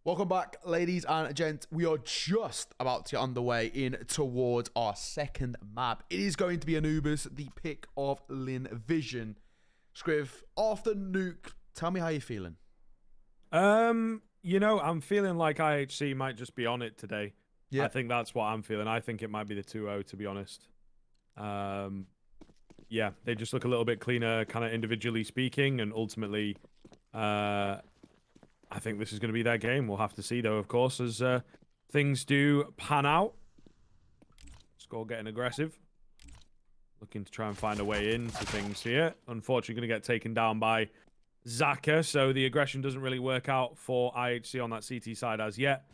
Welcome back, ladies and gents. We are just about to get underway in towards our second map. It is going to be Anubis, the pick of Lynn Vision. Scriv, after Nuke, tell me how you're feeling. I'm feeling like IHC might just be on it today. Yeah. I think that's what I'm feeling. I think it might be the 2-0, to be honest. Yeah, they just look a little bit cleaner, kind of individually speaking, and ultimately, I think this is going to be their game. We'll have to see, though, of course, as things do pan out. Score getting aggressive. Looking to try and find a way into things here. Unfortunately, going to get taken down by Zaka, so the aggression doesn't really work out for IHC on that CT side as yet.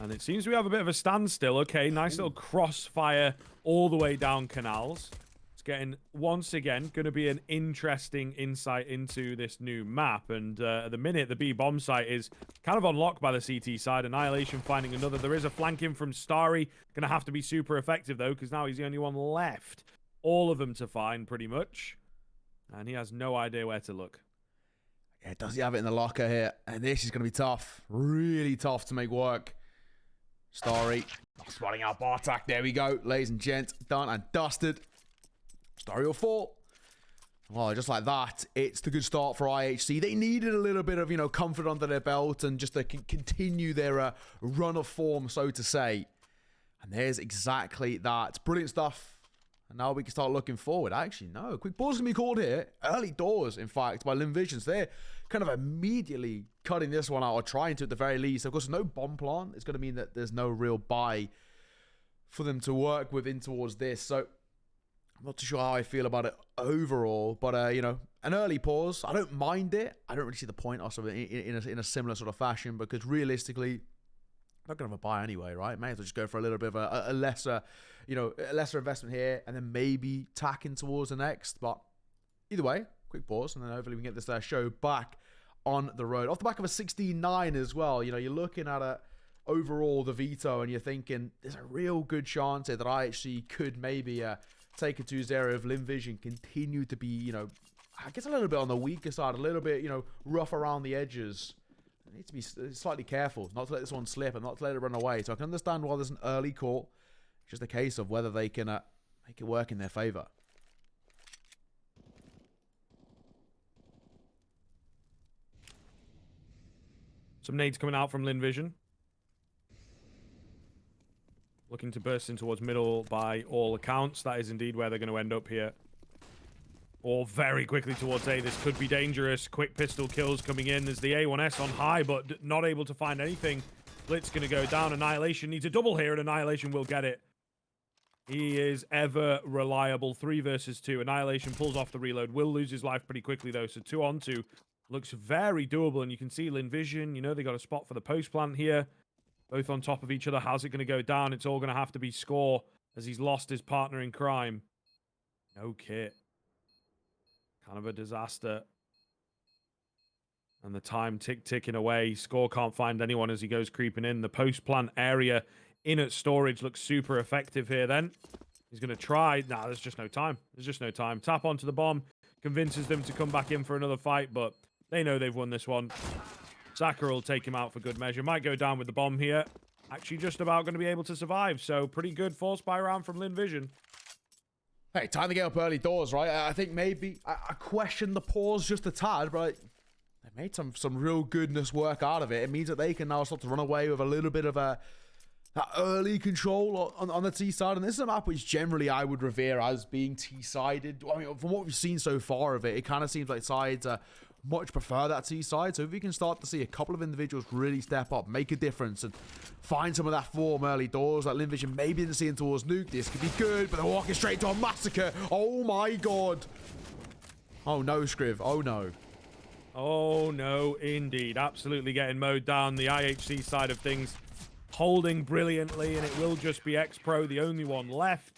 And it seems we have a bit of a standstill. Okay, nice little crossfire all the way down canals. It's getting, once again, going to be an interesting insight into this new map. And at the minute, the B bomb site is kind of unlocked by the CT side. Annihilation finding another. There is a flanking from Starry. Going to have to be super effective, though, because now he's the only one left. All of them to find, pretty much. And he has no idea where to look. Yeah, does he have it in the locker here? And this is going to be tough. Really tough to make work. Starry. Spotting out Bartak. There we go. Ladies and gents. Done and dusted. Starry will fall. Well, just like that, it's the good start for IHC. They needed a little bit of, comfort under their belt and just to continue their run of form, so to say. And there's exactly that. Brilliant stuff. And now we can start looking forward. Actually, no. Quick pause can be called here. Early doors, in fact, by Lynn Vision. So they're kind of immediately cutting this one out, or trying to at the very least. Of course, no bomb plant. It's going to mean that there's no real buy for them to work with in towards this. So I'm not too sure how I feel about it overall. But, an early pause. I don't mind it. I don't really see the point also in a similar sort of fashion, because realistically, not going to have a buy anyway, right? May as well just go for a little bit of a lesser, a lesser investment here, and then maybe tacking towards the next. But either way, quick pause, and then hopefully we can get this show back on the road. Off the back of a 16-9 as well. You're looking at overall the veto, and you're thinking there's a real good chance here that IHC could maybe take a 2-0 if Lynn Vision continue to be, I guess a little bit on the weaker side, a little bit, rough around the edges. I need to be slightly careful not to let this one slip and not to let it run away. So I can understand why there's an early call. It's just a case of whether they can make it work in their favor. Some nades coming out from Lynn Vision. Looking to burst in towards middle by all accounts. That is indeed where they're going to end up here. Or very quickly towards A. This could be dangerous. Quick pistol kills coming in. There's the A1S on high, but not able to find anything. Blitz going to go down. Annihilation needs a double here, and Annihilation will get it. He is ever reliable. 3 versus 2. Annihilation pulls off the reload. Will lose his life pretty quickly, though. So 2 on 2 looks very doable. And you can see Lynn Vision. They got a spot for the post plant here. Both on top of each other. How's it going to go down? It's all going to have to be Score, as he's lost his partner in crime. No kit. Kind of a disaster. And the time ticking away. Score can't find anyone as he goes creeping in. The post plant area in at storage looks super effective here then. He's going to try. Nah, there's just no time. There's just no time. Tap onto the bomb. Convinces them to come back in for another fight, but they know they've won this one. Zaka will take him out for good measure. Might go down with the bomb here. Actually just about going to be able to survive. So pretty good force buy round from Lynn Vision. Hey, time to get up early doors, right? I think maybe I question the pause just a tad, but they made some real goodness work out of it. It means that they can now start to run away with a little bit of that early control on the T side. And this is a map which generally I would revere as being T-sided. I mean, from what we've seen so far of it, it kind of seems like sides much prefer that T side. So if we can start to see a couple of individuals really step up, make a difference, and find some of that form early doors like Lynn Vision maybe didn't see towards Nuke, this could be good, but they're walking straight to a massacre. Oh my god. Oh no, Scriv. Oh no. Oh no, indeed. Absolutely getting mowed down. The IHC side of things holding brilliantly, and it will just be X-Pro, the only one left.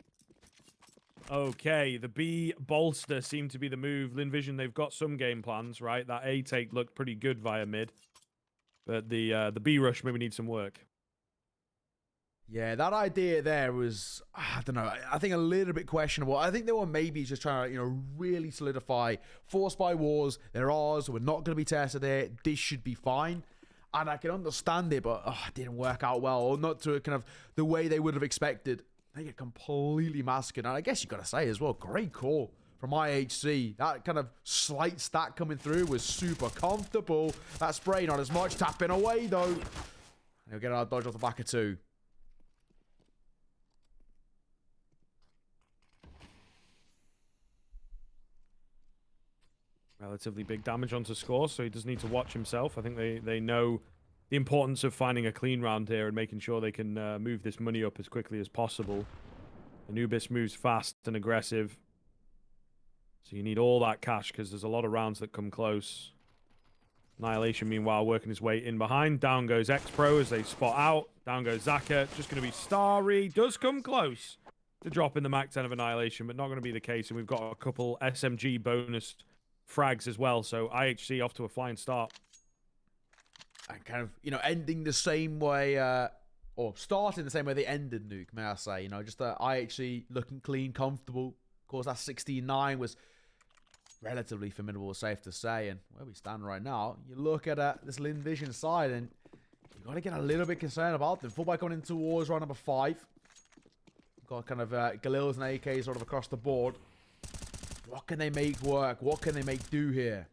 Okay, the B bolster seemed to be the move. Lynn Vision, they've got some game plans, right? That A take looked pretty good via mid. But the B rush maybe needs some work. Yeah, that idea there was, I don't know, I think a little bit questionable. I think they were maybe just trying to, really solidify force by wars. They're ours. We're not going to be tested there. This should be fine. And I can understand it, but it didn't work out well, or not to kind of the way they would have expected. They get completely massacred. And I guess you got to say as well, great call from IHC. That kind of slight stack coming through was super comfortable. That spray not as much. Tapping away, though. And he'll get our dodge off the back of 2. Relatively big damage onto score, so he does need to watch himself. I think they know the importance of finding a clean round here and making sure they can move this money up as quickly as possible. Anubis moves fast and aggressive. So you need all that cash because there's a lot of rounds that come close. Annihilation, meanwhile, working his way in behind. Down goes X-Pro as they spot out. Down goes Zaka. Just going to be Starry. Does come close to dropping the Mac 10 of Annihilation, but not going to be the case. And we've got a couple SMG bonus frags as well. So IHC off to a flying start. And kind of, ending the same way, or starting the same way they ended Nuke, may I say. Just IHC looking clean, comfortable. Of course, that 16-9 was relatively formidable, safe to say. And where we stand right now, you look at this Lynn Vision side, and you got to get a little bit concerned about them. Fullback coming in towards round number 5. Got kind of Galils and AKs sort of across the board. What can they make work? What can they make do here?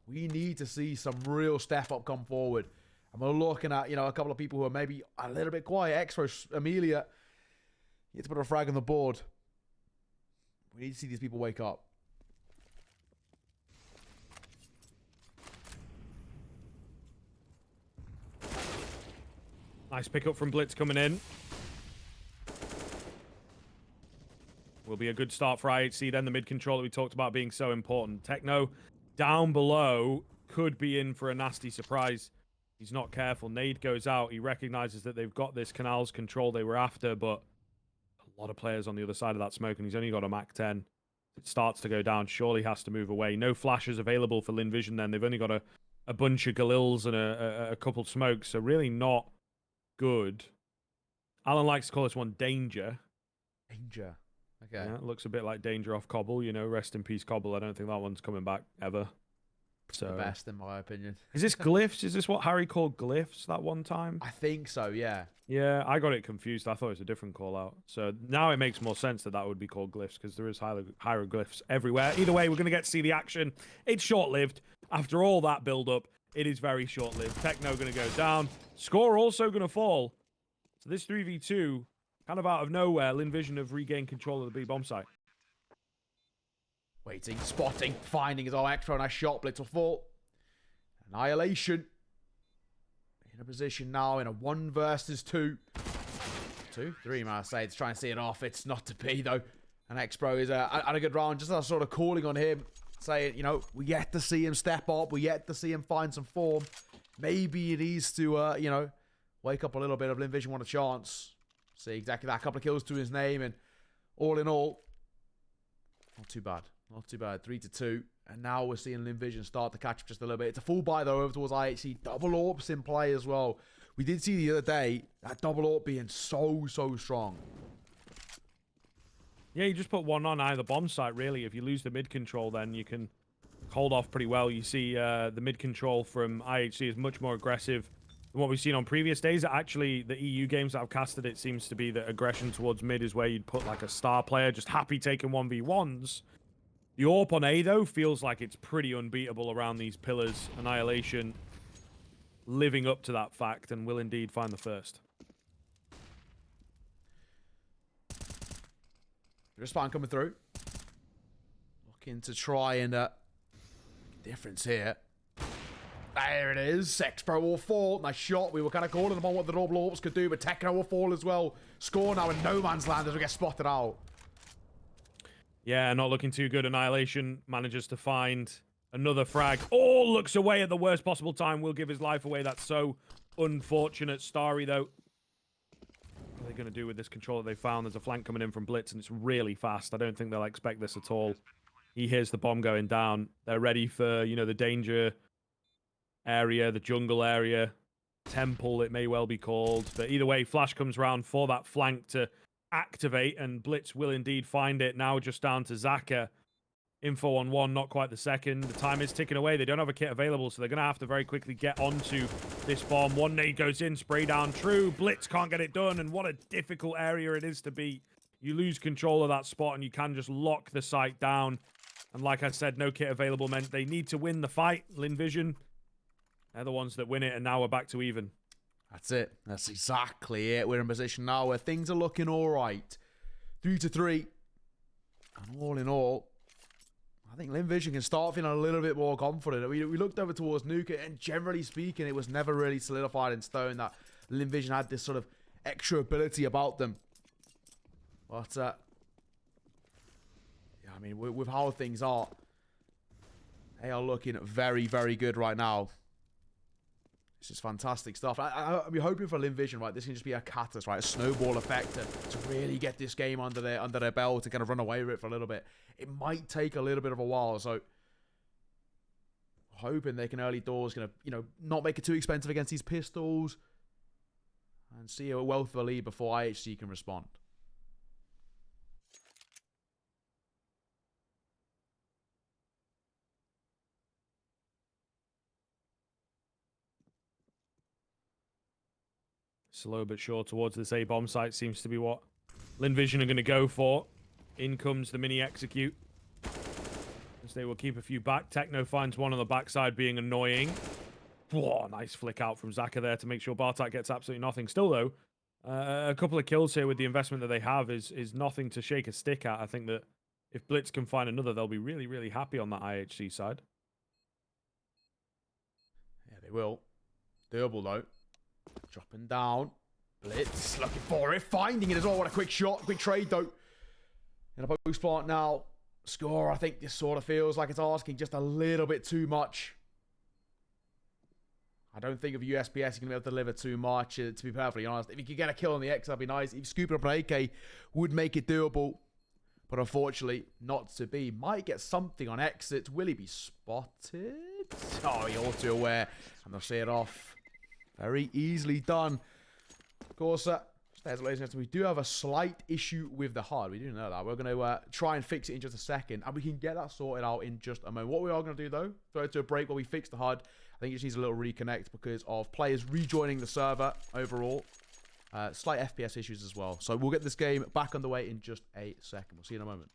We need to see some real step up come forward. And we're looking at, a couple of people who are maybe a little bit quiet. Extra, Amelia. You need to put a frag on the board. We need to see these people wake up. Nice pickup from Blitz coming in. Will be a good start for IHC. Then the mid control that we talked about being so important. Techno down below could be in for a nasty surprise. He's not careful. Nade goes out. He recognizes that they've got this Canals control they were after, but a lot of players on the other side of that smoke, and he's only got a Mac 10. It starts to go down. Surely has to move away. No flashes available for Lynn Vision then. They've only got a bunch of Galils and a couple smokes, so really not good. Alan likes to call this one Danger. Danger. Okay. Yeah, it looks a bit like Danger off Cobble, rest in peace Cobble. I don't think that one's coming back ever. So the best in my opinion. Is this glyphs? Is this what Harry called glyphs that one time? I think so, yeah. Yeah, I got it confused. I thought it was a different call out. So now it makes more sense that would be called glyphs because there is hieroglyphs everywhere. Either way, we're going to get to see the action. It's short-lived. After all that build-up, it is very short-lived. Techno going to go down. Score also going to fall. So this 3v2, kind of out of nowhere, Lynn Vision have regained control of the B bomb site. Waiting, spotting, finding his own X-Pro. Nice shot, Blitz will fall. Annihilation. In a position now in a 1 versus 2. 2, 3, might I say, to try and see it off. It's not to be, though. And X-Pro is at a good round. Just a sort of calling on him. Saying, we yet to see him step up. We yet to see him find some form. Maybe he needs to, wake up a little bit. Of Lynn Vision want a chance. See exactly that. A couple of kills to his name. And all in all, not too bad. Not too bad. 3-2. And now we're seeing Lynn Vision start to catch up just a little bit. It's a full buy, though, over towards IHC. Double AWPs in play as well. We did see the other day that double AWP being so strong. Yeah, you just put one on either bomb site, really. If you lose the mid control, then you can hold off pretty well. You see the mid control from IHC is much more aggressive than what we've seen on previous days. Actually, the EU games that I've casted, it seems to be that aggression towards mid is where you'd put like a star player, just happy taking 1v1s. The AWP on A, though, feels like it's pretty unbeatable around these pillars. Annihilation living up to that fact and will indeed find the first. Respawn coming through. Looking to try and difference here. There it is. X-Pro will fall. Nice shot. We were kind of calling upon what the double AWPs could do, but Techno will fall as well. Score now in no man's land as we get spotted out. Yeah, not looking too good. Annihilation manages to find another frag. Oh, looks away at the worst possible time. Will give his life away. That's so unfortunate. Starry, though. What are they going to do with this control that they found? There's a flank coming in from Blitz, and it's really fast. I don't think they'll expect this at all. He hears the bomb going down. They're ready for, the danger area, the jungle area, temple, it may well be called. But either way, Flash comes around for that flank to activate, and Blitz will indeed find it. Now just down to Zaka Info on one, not quite the second. The time is ticking away. They don't have a kit available, so they're going to have to very quickly get onto this bomb. One nade goes in, spray down true. Blitz can't get it done, and what a difficult area it is to beat. You lose control of that spot, and you can just lock the site down. And like I said, no kit available meant they need to win the fight. Lynn Vision, they're the ones that win it, and now we're back to even. That's it. That's exactly it. We're in a position now where things are looking all right. 3-3. And all in all, I think Lynn Vision can start feeling a little bit more confident. We looked over towards Nuka, and generally speaking, it was never really solidified in stone that Lynn Vision had this sort of extra ability about them. But, yeah, I mean, with how things are, they are looking very, very good right now. This is fantastic stuff. I'll be hoping for Lynn Vision, right? This can just be a catalyst, right? A snowball effect to really get this game under their belt, to kind of run away with it for a little bit. It might take a little bit of a while, so hoping they can early doors, not make it too expensive against these pistols, and see a wealth of a lead before IHC can respond. Slow but sure towards this A-bomb site seems to be what Lynn Vision are going to go for. In comes the mini execute, as they will keep a few back. Techno finds one on the backside being annoying. Whoa, nice flick out from Zaka there to make sure Bartak gets absolutely nothing. Still, though, a couple of kills here with the investment that they have is nothing to shake a stick at. I think that if Blitz can find another, they'll be really, really happy on that IHC side. Yeah, they will. Doable, though. Dropping down. Blitz looking for it. Finding it as well. What a quick shot. Quick trade, though. In a post plant now. Score, I think this sort of feels like it's asking just a little bit too much. I don't think of USPS you're going to be able to deliver too much, to be perfectly honest. If you could get a kill on the X, that'd be nice. If scooping up an AK would make it doable. But unfortunately, not to be. Might get something on exit. Will he be spotted? Oh, you're all too aware. And they'll see it off. Very easily done. Of course, ladies and gentlemen, we do have a slight issue with the HUD. We do know that. We're going to try and fix it in just a second, and we can get that sorted out in just a moment. What we are going to do, though, throw it to a break while we fix the HUD. I think it just needs a little reconnect because of players rejoining the server overall. Slight FPS issues as well. So we'll get this game back underway in just a second. We'll see you in a moment.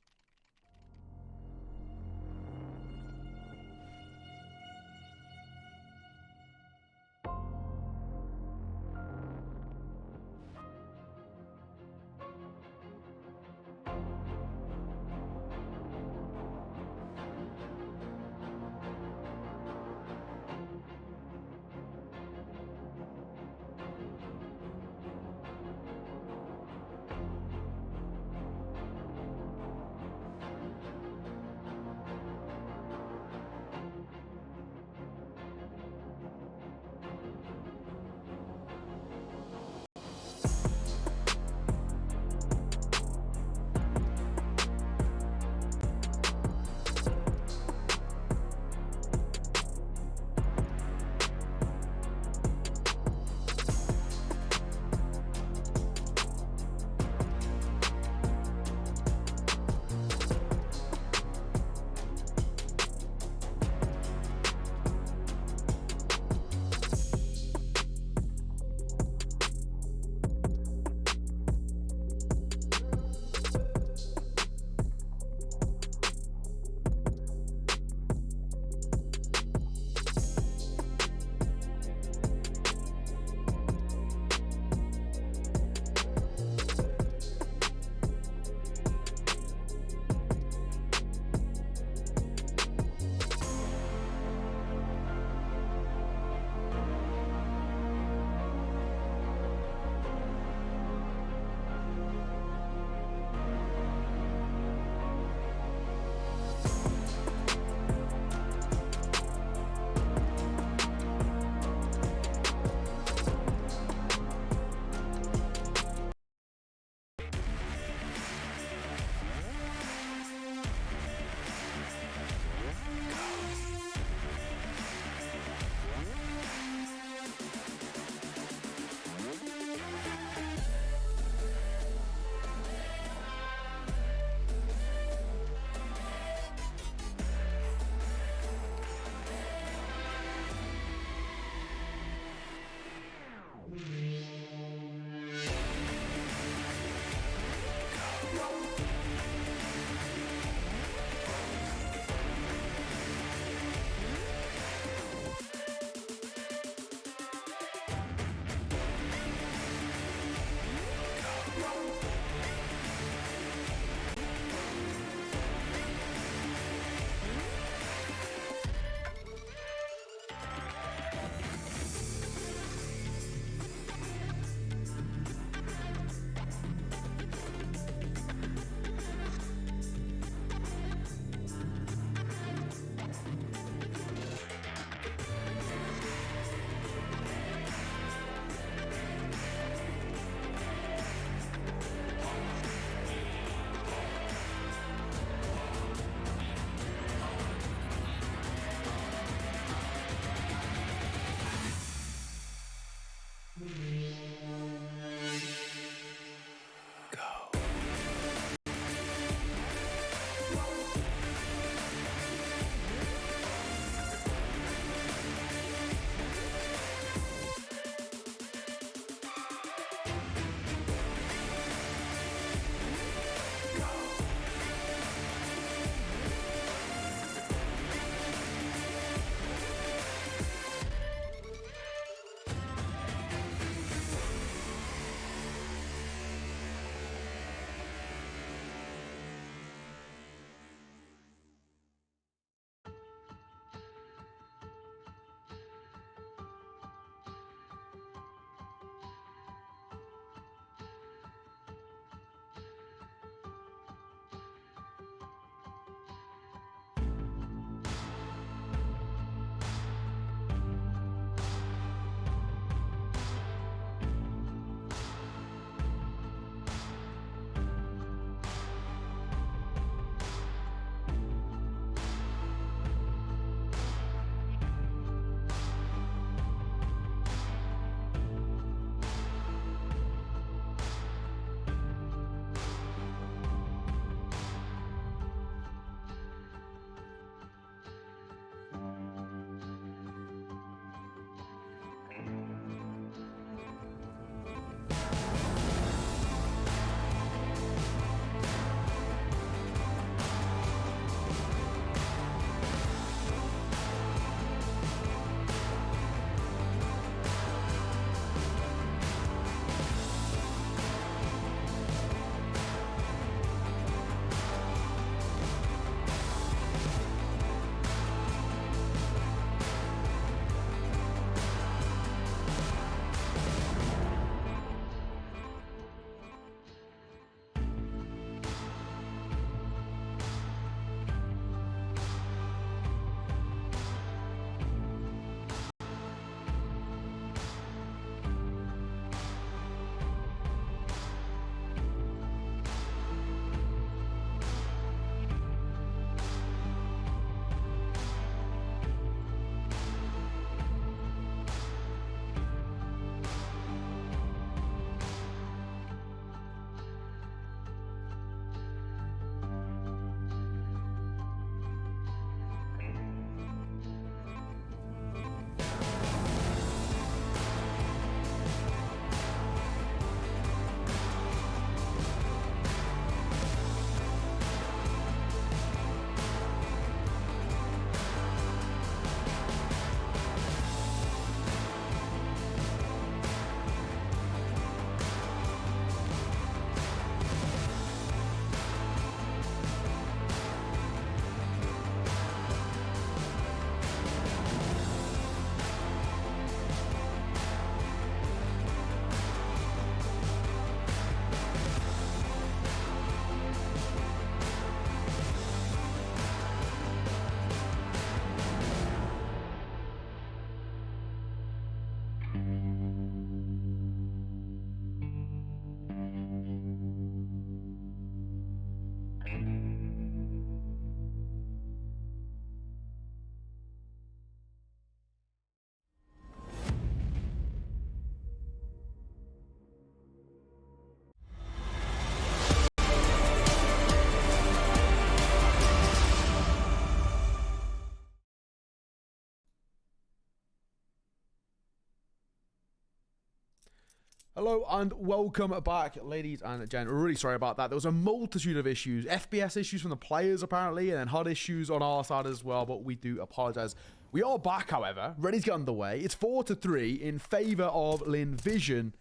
Hello and welcome back, ladies and gentlemen. Really sorry about that. There was a multitude of issues. FPS issues from the players, apparently, and then HUD issues on our side as well, but we do apologize. We are back, however, ready to get underway. It's 4-3 in favor of Lynn Vision.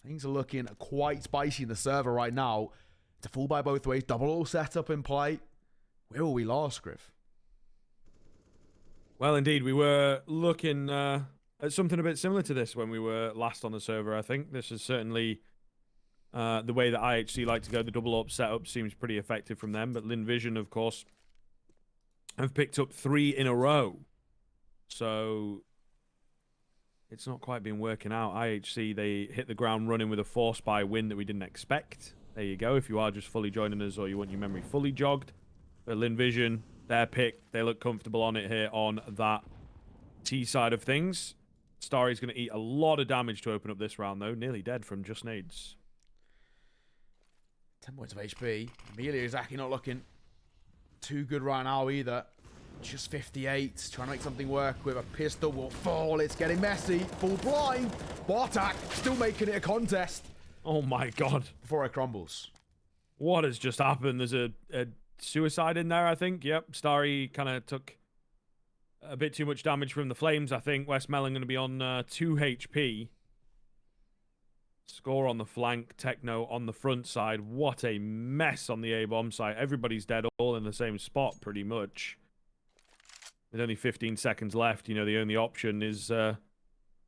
Things are looking quite spicy in the server right now. It's a full buy both ways, double all setup in play. Where were we last, Griff? Well, indeed, we were looking at something a bit similar to this when we were last on the server, I think. This is certainly the way that IHC like to go. The double up setup seems pretty effective from them, but Lynn Vision, of course, have picked up 3 in a row. So it's not quite been working out. IHC, they hit the ground running with a force buy win that we didn't expect. There you go, if you are just fully joining us or you want your memory fully jogged. But Lynn Vision, their pick, they look comfortable on it here on that T side of things. Starry's going to eat a lot of damage to open up this round, though. Nearly dead from just nades. 10 points of HP. Amelia is actually not looking too good right now either. Just 58. Trying to make something work with a pistol. Will fall. It's getting messy. Full blind. Bartak still making it a contest. Oh my god. Before it crumbles. What has just happened? There's a suicide in there, I think. Yep. Starry kind of took a bit too much damage from the flames, I think. Westmelon going to be on 2 HP. Score on the flank. Techno on the front side. What a mess on the A-bomb site. Everybody's dead, all in the same spot, pretty much. With only 15 seconds left, you know, the only option is to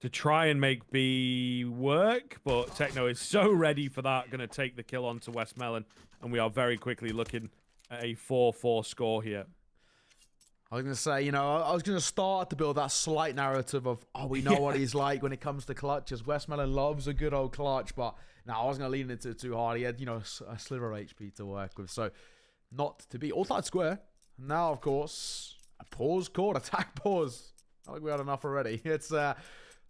try and make B work. But Techno is so ready for that. Going to take the kill onto Westmelon. And we are very quickly looking at a 4-4 score here. I was going to say, you know, I was going to start to build that slight narrative of, oh, we know what he's like when it comes to clutches. Westmelon loves a good old clutch, but no, I wasn't going to lean into it too hard. He had, you know, a sliver of HP to work with. So, not to be all-tight square. Now, of course, a pause called, attack pause. I think we had enough already. It's Lynn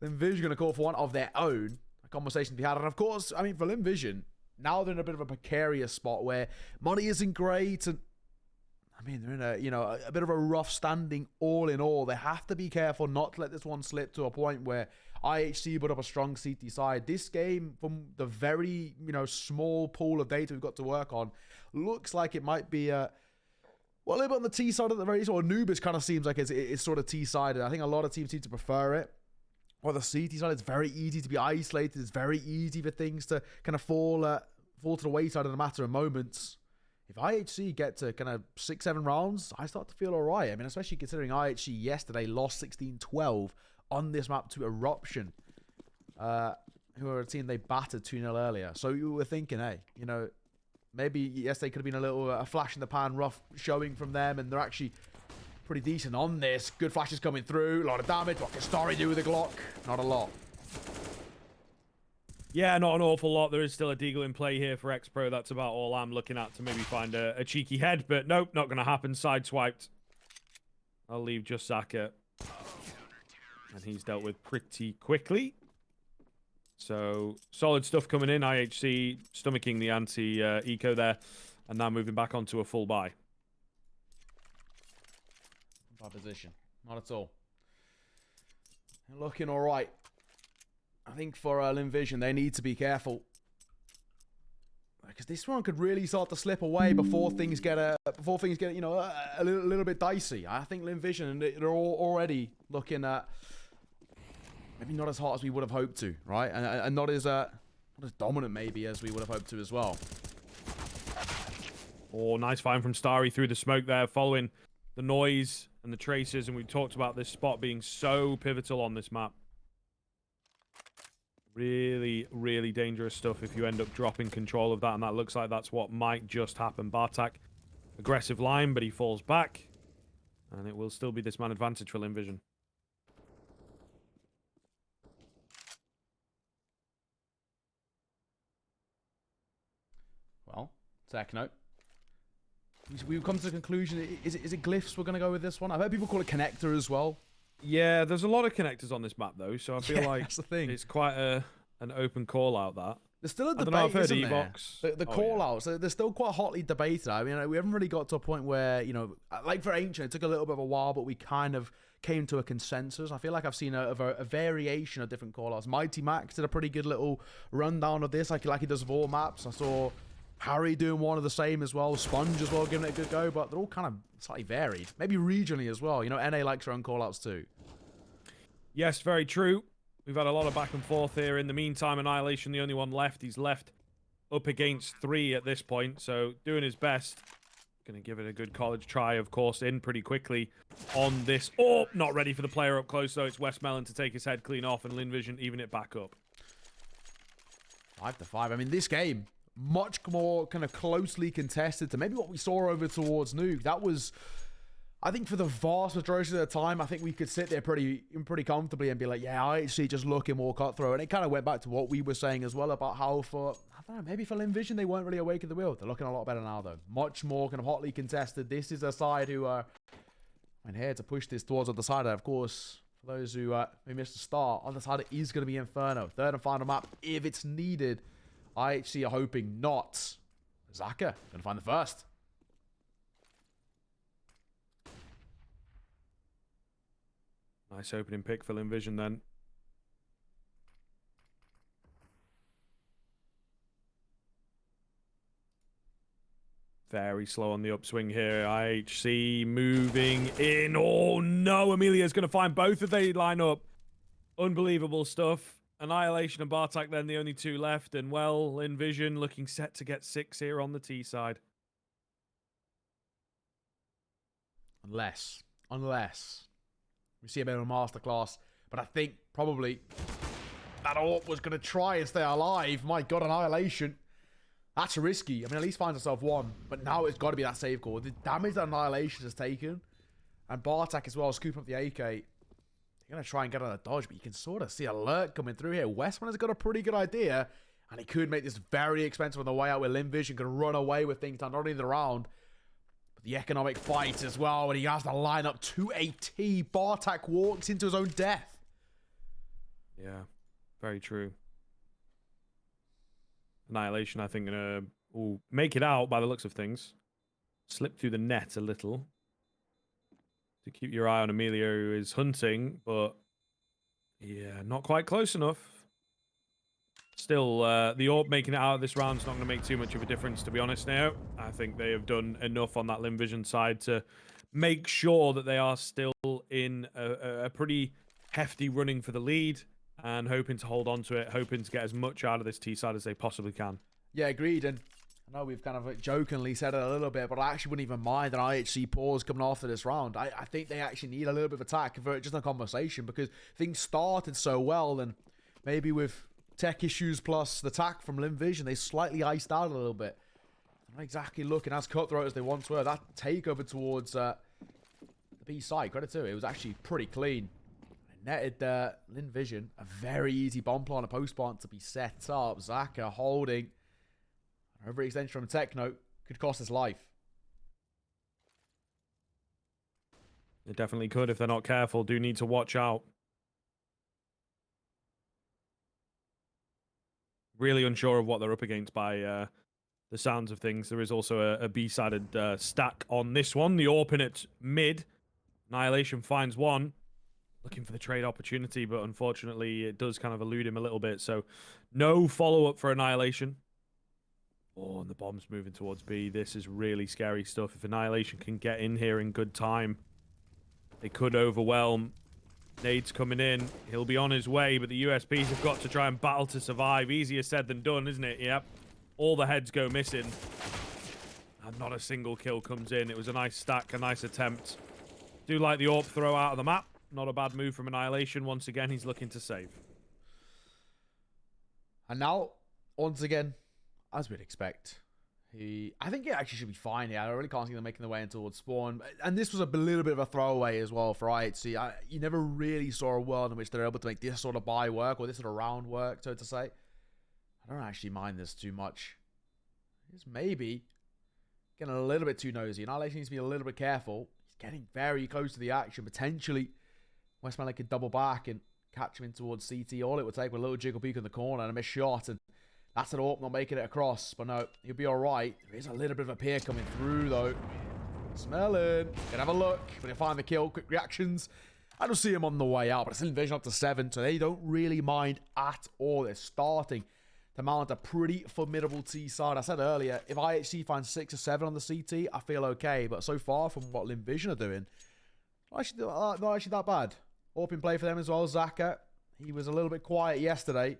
Vision going to call for one of their own. A conversation to be had. And, of course, I mean, for Lynn Vision, now they're in a bit of a precarious spot where money isn't great and I mean, they're in a, you know, a bit of a rough standing all in all. They have to be careful not to let this one slip to a point where IHC put up a strong CT side. This game, from the very, you know, small pool of data we've got to work on, looks like it might be well, a little bit on the T side at the very least. Or Anubis kind of seems like it's sort of T-sided. I think a lot of teams seem to prefer it. Or the CT side, it's very easy to be isolated. It's very easy for things to kind of fall to the wayside in a matter of moments. If IHC get to kind of 6-7 rounds, I start to feel all right. I mean, especially considering IHC yesterday lost 16-12 on this map to Eruption, who are a team they battered 2-0 earlier. So you were thinking, hey, you know, maybe yesterday could have been a little a flash in the pan, rough showing from them, and they're actually pretty decent on this. Good flashes coming through, a lot of damage. What can Starry do with a Glock? Not a lot. Yeah, not an awful lot. There is still a deagle in play here for X-Pro. That's about all I'm looking at to maybe find a cheeky head. But nope, not going to happen. Sideswiped. I'll leave just Zaka. And he's dealt with pretty quickly. So, solid stuff coming in. IHC stomaching the anti-eco there. And now moving back onto a full buy. Bad position. Not at all. Looking all right. I think for Lynn Vision, they need to be careful. Because this one could really start to slip away before things get, you know, a little bit dicey. I think Lynn Vision, they're all already looking at maybe not as hot as we would have hoped to, right? And not as dominant maybe as we would have hoped to as well. Oh, nice find from Starry through the smoke there, following the noise and the traces. And we talked about this spot being so pivotal on this map. Really, really dangerous stuff if you end up dropping control of that, and that looks like that's what might just happen. Bartak, aggressive line, but he falls back, and it will still be this man advantage for Lynn Vision. Well, Techno. We've come to the conclusion, is it glyphs we're going to go with this one? I've heard people call it connector as well. Yeah, there's a lot of connectors on this map, though, so I feel like that's the thing. It's quite an open call out, that. There's still a I don't know, I've debate, heard isn't there? Evox. The call-outs, they're still quite hotly debated. I mean, we haven't really got to a point where, you know, like for Ancient, it took a little bit of a while, but we kind of came to a consensus. I feel like I've seen a variation of different call-outs. Mighty Max did a pretty good little rundown of this, like he does with all maps. I saw Harry doing one of the same as well, Sponge as well, giving it a good go, but they're all kind of slightly varied. Maybe regionally as well. You know, NA likes their own call-outs too. Yes, very true. We've had a lot of back and forth here. In the meantime, Annihilation, the only one left. He's left up against 3 at this point, so doing his best. Going to give it a good college try, of course, in pretty quickly on this. Oh, not ready for the player up close, though. It's Westmelon to take his head clean off, and Lynn Vision even it back up. 5-5. I mean, this game, much more kind of closely contested to maybe what we saw over towards Nuke. That was... I think for the vast majority of the time, I think we could sit there pretty comfortably and be like, yeah, IHC just looking more cutthroat. And it kind of went back to what we were saying as well about how for, I don't know, maybe for Lynn Vision, they weren't really awake at the wheel. They're looking a lot better now, though. Much more kind of hotly contested. This is a side who are, here to push this towards the side. Of course, for those who missed the start, on the side it is going to be Inferno. Third and final map, if it's needed. IHC are hoping not. Zaka going to find the first. Nice opening pick for Lynn Vision then. Very slow on the upswing here. IHC moving in. Oh no, Amelia's going to find both if they line up. Unbelievable stuff. Annihilation and Bartak then the only 2 left. And well, Lynn Vision looking set to get 6 here on the T side. Unless we see a bit of a masterclass, but I think probably that AWP was going to try and stay alive. My God, Annihilation. That's risky. I mean, at least finds herself 1, but now it's got to be that save call. The damage that Annihilation has taken, and Bartak as well, scooping up the AK. They're going to try and get on a dodge, but you can sort of see Alert coming through here. Westman has got a pretty good idea, and he could make this very expensive on the way out where Lynn Vision can run away with things not only the round, the economic fight as well, and he has to line up to a T. Bartak walks into his own death. Yeah, very true. Annihilation, I think, gonna make it out by the looks of things. Slip through the net a little. To keep your eye on Amelia, who is hunting, but yeah, not quite close enough. Still, the AWP making it out of this round is not going to make too much of a difference, to be honest now. I think they have done enough on that Lynn Vision side to make sure that they are still in a pretty hefty running for the lead and hoping to hold on to it, hoping to get as much out of this T side as they possibly can. Yeah, agreed. And I know we've kind of jokingly said it a little bit, but I actually wouldn't even mind an IHC pause coming after this round. I think they actually need a little bit of attack for just a conversation because things started so well, and maybe with tech issues plus the attack from Lynn Vision, they slightly iced out a little bit. They're not exactly looking as cutthroat as they once were. That takeover towards the B side, credit to it, it was actually pretty clean. It netted Lynn Vision a very easy bomb plant, a post plant to be set up. Zaka holding an overextension from Techno could cost his life. They definitely could if they're not careful. Do need to watch out. Really unsure of what they're up against by the sounds of things. There is also a B-sided stack on this one. The AWP at mid. Annihilation finds one. Looking for the trade opportunity, but unfortunately it does kind of elude him a little bit. So no follow-up for Annihilation. Oh, and the bomb's moving towards B. This is really scary stuff. If Annihilation can get in here in good time, they could overwhelm. Nade's coming in. He'll be on his way, but the USPs have got to try and battle to survive. Easier said than done, isn't it? Yep. All the heads go missing. And not a single kill comes in. It was a nice stack, a nice attempt. Do like the AWP throw out of the map. Not a bad move from Annihilation. Once again, he's looking to save. And now, once again, as we'd expect, I think it actually should be fine here. I really can't see them making their way in towards spawn. And this was a little bit of a throwaway as well for IHC. You never really saw a world in which they're able to make this sort of buy work, or this sort of round work, so to say. I don't actually mind this too much. It's maybe getting a little bit too nosy. And IHC needs to be a little bit careful. He's getting very close to the action. Potentially, Westmelon could double back and catch him in towards CT. All it would take with a little jiggle peek in the corner and a missed shot. And That's an AWP not making it across. But no, he'll be all right. There is a little bit of a peer coming through, though. Smelling. Gonna have a look. But he'll find the kill. Quick reactions. I don't see him on the way out, but it's still Vision up to 7, so they don't really mind at all. They're starting to mount a pretty formidable T side. I said earlier, if IHC finds 6 or 7 on the CT, I feel okay. But so far from what Lynn Vision are doing, not actually that bad. Open play for them as well. Zaka, he was a little bit quiet yesterday.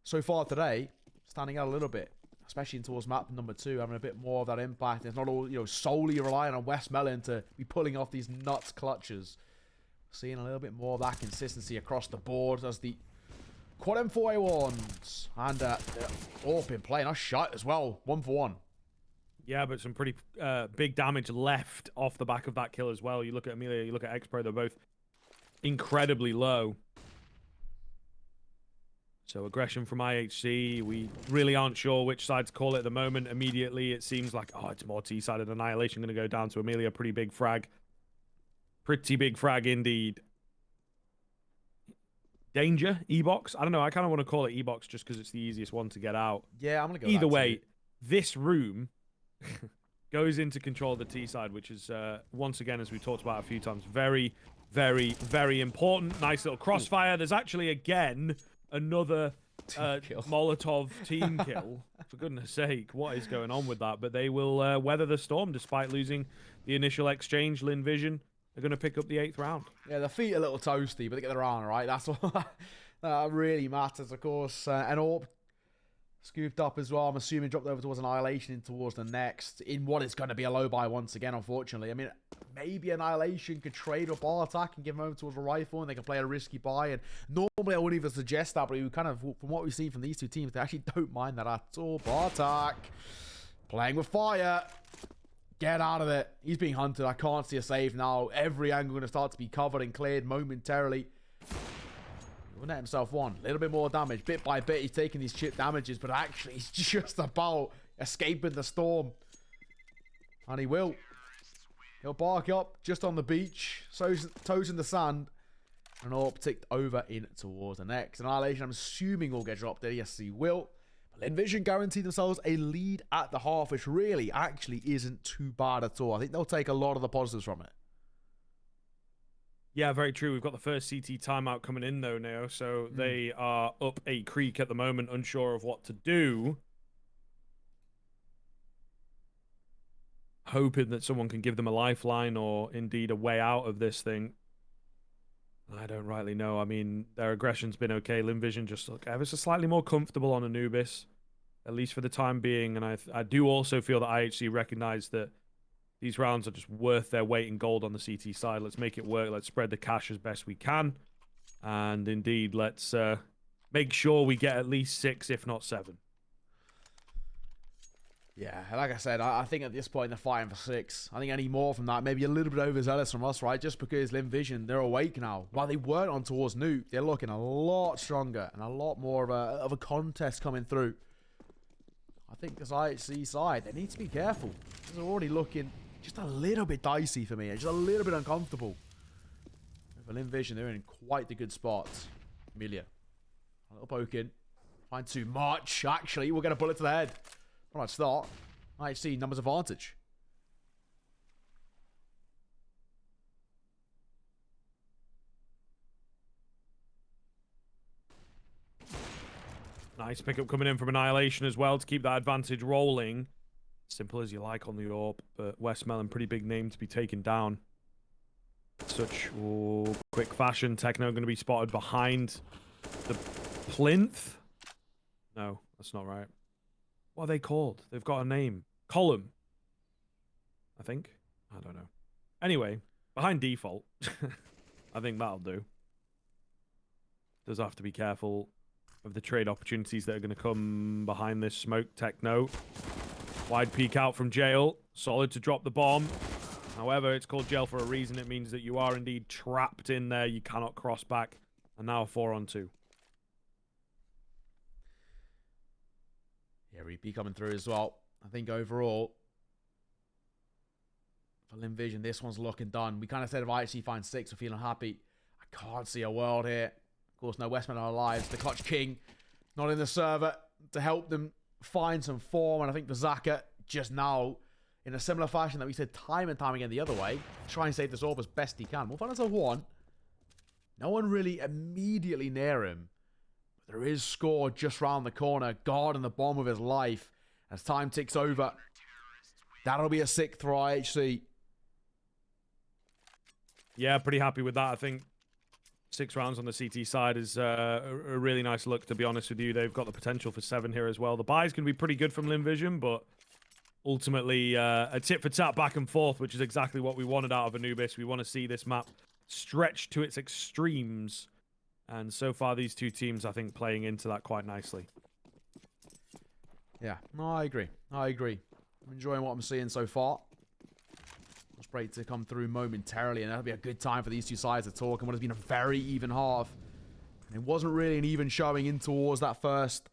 So far today, standing out a little bit, especially towards map number 2, having a bit more of that impact. It's not all, solely relying on West Melon to be pulling off these nuts clutches. Seeing a little bit more of that consistency across the board as the Quad M4A1s and open play. Nice shot as well. 1 for 1. Yeah, but some pretty big damage left off the back of that kill as well. You look at Amelia, you look at X-Pro, they're both incredibly low. So aggression from IHC. We really aren't sure which side to call it at the moment. Immediately, it seems like, it's more T-sided Annihilation going to go down to Amelia. Pretty big frag. Pretty big frag indeed. Danger, E-Box. I don't know. I kind of want to call it E-Box just because it's the easiest one to get out. Yeah, I'm going to go either way, this room goes into control of the T side, which is, once again, as we talked about a few times, very, very, very important. Nice little crossfire. There's actually, again, another Molotov team kill. For goodness sake, what is going on with that? But they will weather the storm despite losing the initial exchange. Lynn Vision are going to pick up the 8th round. Yeah, the feet are a little toasty, but they get the round, right? That's all that really matters, of course. And AWP scooped up as well. I'm assuming dropped over towards Annihilation in towards the next. In what is going to be a low buy once again, unfortunately. I mean, maybe Annihilation could trade up our attack and give them over towards a rifle, and they can play a risky buy. And normally I wouldn't even suggest that, but we kind of, from what we've seen from these two teams, they actually don't mind that at all. Bartak playing with fire. Get out of it. He's being hunted. I can't see a save now. Every angle going to start to be covered and cleared momentarily. He'll net himself one. A little bit more damage. Bit by bit, he's taking these chip damages, but actually, he's just about escaping the storm. And he will. He'll bark up just on the beach. Toes in the sand. And AWP ticked over in towards the next. Annihilation, I'm assuming will get dropped there. Yes, he will. Lynn Vision guaranteed themselves a lead at the half, which really actually isn't too bad at all. I think they'll take a lot of the positives from it. Yeah, very true. We've got the first CT timeout coming in, though, now. So they are up a creek at the moment, unsure of what to do. Hoping that someone can give them a lifeline or indeed a way out of this thing. I don't rightly know. I mean, their aggression's been okay. Lynn Vision just look ever so slightly more comfortable on Anubis, at least for the time being. And I do also feel that IHC recognize that these rounds are just worth their weight in gold on the CT side. Let's make it work. Let's spread the cash as best we can. And indeed, let's make sure we get at least 6, if not 7. Yeah, like I said, I think at this point they're fighting for 6. I think any more from that, maybe a little bit overzealous from us, right? Just because Lynn Vision, they're awake now. While they weren't on towards Nuke, they're looking a lot stronger and a lot more of a contest coming through. I think this IHC side, they need to be careful. They're already looking just a little bit dicey for me, just a little bit uncomfortable. For Lynn Vision, they're in quite the good spots. Amelia, a little poke in. Find too much, actually. We'll get a bullet to the head. Alright, start. IHC, numbers advantage. Nice pickup coming in from Annihilation as well to keep that advantage rolling. Simple as you like on the AWP, but West Melon, pretty big name to be taken down. Such quick fashion. Techno going to be spotted behind the plinth. No, that's not right. What are they called? They've got a name. Column. I think. I don't know. Anyway, behind default. I think that'll do. Does have to be careful of the trade opportunities that are going to come behind this smoke. Techno. Wide peek out from jail. Solid to drop the bomb. However, it's called jail for a reason. It means that you are indeed trapped in there. You cannot cross back. And now 4-on-2. Yeah, repeat coming through as well. I think overall, for Lynn Vision, this one's looking done. We kind of said if IHC finds 6, we're feeling happy. I can't see a world here. Of course, no Westman are alive. The Clutch King, not in the server. to help them find some form. And I think for Zaka, just now, in a similar fashion that we said time and time again the other way, try and save this orb as best he can. We'll find ourselves one. No one really immediately near him. But there is Score just round the corner, guarding the bomb of his life. As time ticks over, that'll be a 6th for IHC. Yeah, pretty happy with that. I think 6 rounds on the CT side is a really nice look, to be honest with you. They've got the potential for 7 here as well. The buys can be pretty good from Lynn Vision, but ultimately a tit for tat back and forth, which is exactly what we wanted out of Anubis. We want to see this map stretched to its extremes. And so far, these two teams, I think, playing into that quite nicely. Yeah, no, I agree. I'm enjoying what I'm seeing so far. It's great to come through momentarily, and that'll be a good time for these two sides to talk in what has been a very even half. And it wasn't really an even showing in towards that first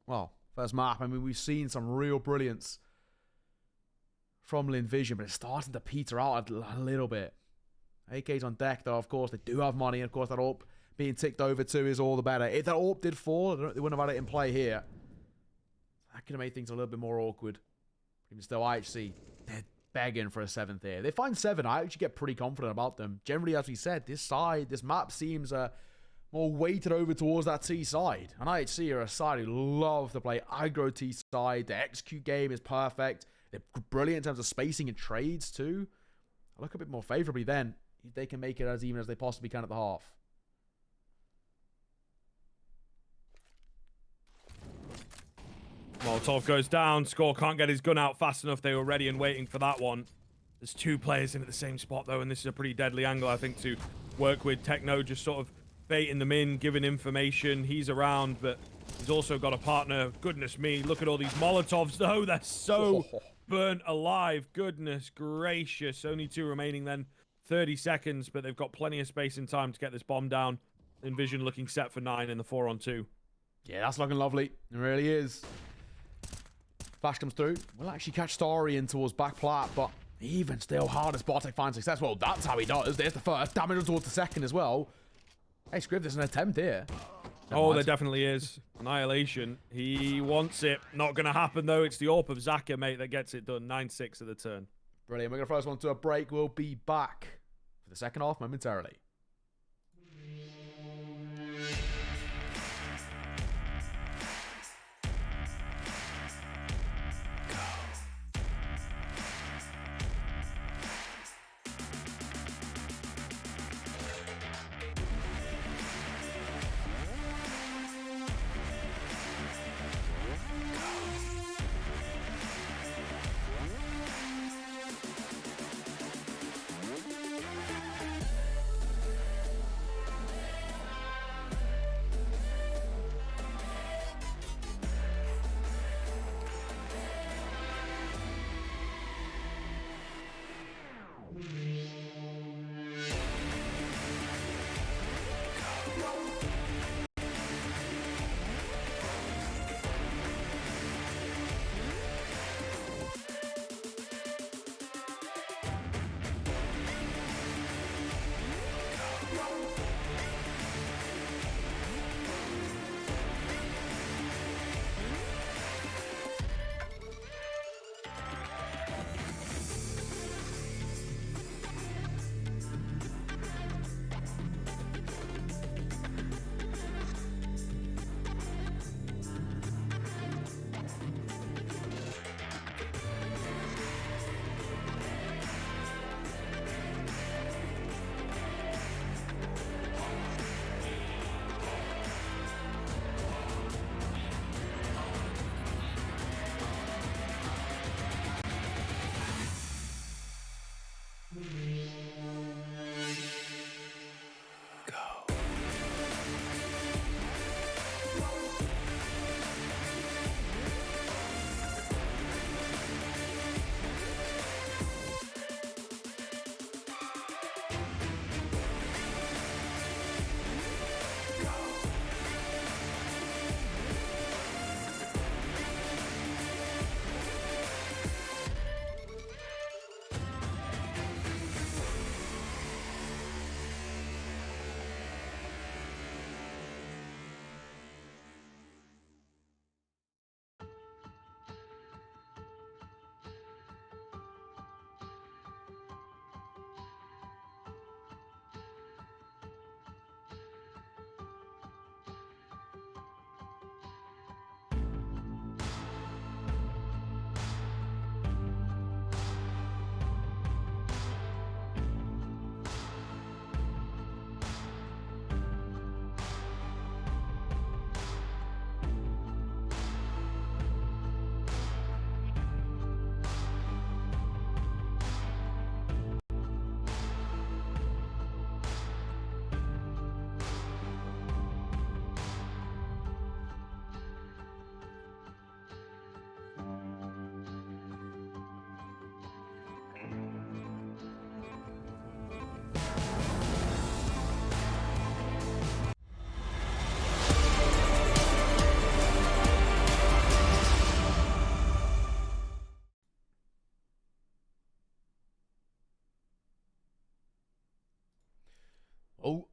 map. I mean, we've seen some real brilliance from Lynn Vision, but it's starting to peter out a little bit. AK's on deck, though, of course. They do have money, and of course, that AWP being ticked over to is all the better. If that AWP did fall, they wouldn't have had it in play here. That could have made things a little bit more awkward. Even still, IHC, they're begging for a 7th here. They find 7, I actually get pretty confident about them. Generally, as we said, this map seems more weighted over towards that T side. And IHC are a side who love to play aggro T side. The execute game is perfect. They're brilliant in terms of spacing and trades too. I look a bit more favorably then. They can make it as even as they possibly can at the half. Molotov goes down. Score can't get his gun out fast enough. They were ready and waiting for that one. There's 2 players in at the same spot, though, and this is a pretty deadly angle, I think, to work with. Techno just sort of baiting them in, giving information. He's around, but he's also got a partner. Goodness me, look at all these Molotovs, though. They're so burnt alive. Goodness gracious. Only 2 remaining then. 30 seconds, but they've got plenty of space and time to get this bomb down. Envision looking set for 9 in the 4-on-2. Yeah, that's looking lovely. It really is. Flash comes through. We'll actually catch Starry in towards back plat, but even still, hard as Bartek finds success. Well, that's how he does. There's the first. Damage towards the second as well. Hey, Scriv, there's an attempt here. Oh, there definitely is. Annihilation. He wants it. Not going to happen, though. It's the AWP of Zaka, mate, that gets it done. 9-6 at the turn. Brilliant. We're going to first one to a break. We'll be back for the second half momentarily.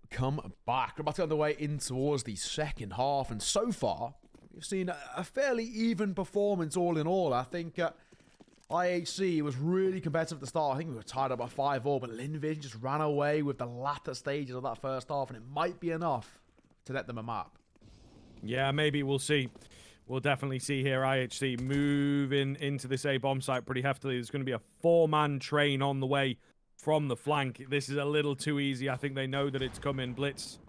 come back. We're about to get underway in towards the second half, and so far, we've seen a fairly even performance all in all. I think IHC was really competitive at the start. I think we were tied up by 5-all, but Lynn Vision just ran away with the latter stages of that first half, and it might be enough to let them a map. Yeah, maybe we'll see. We'll definitely see here IHC moving into this A bomb site pretty heftily. There's going to be a 4-man train on the way from the flank. This is a little too easy. I think they know that it's coming. Blitz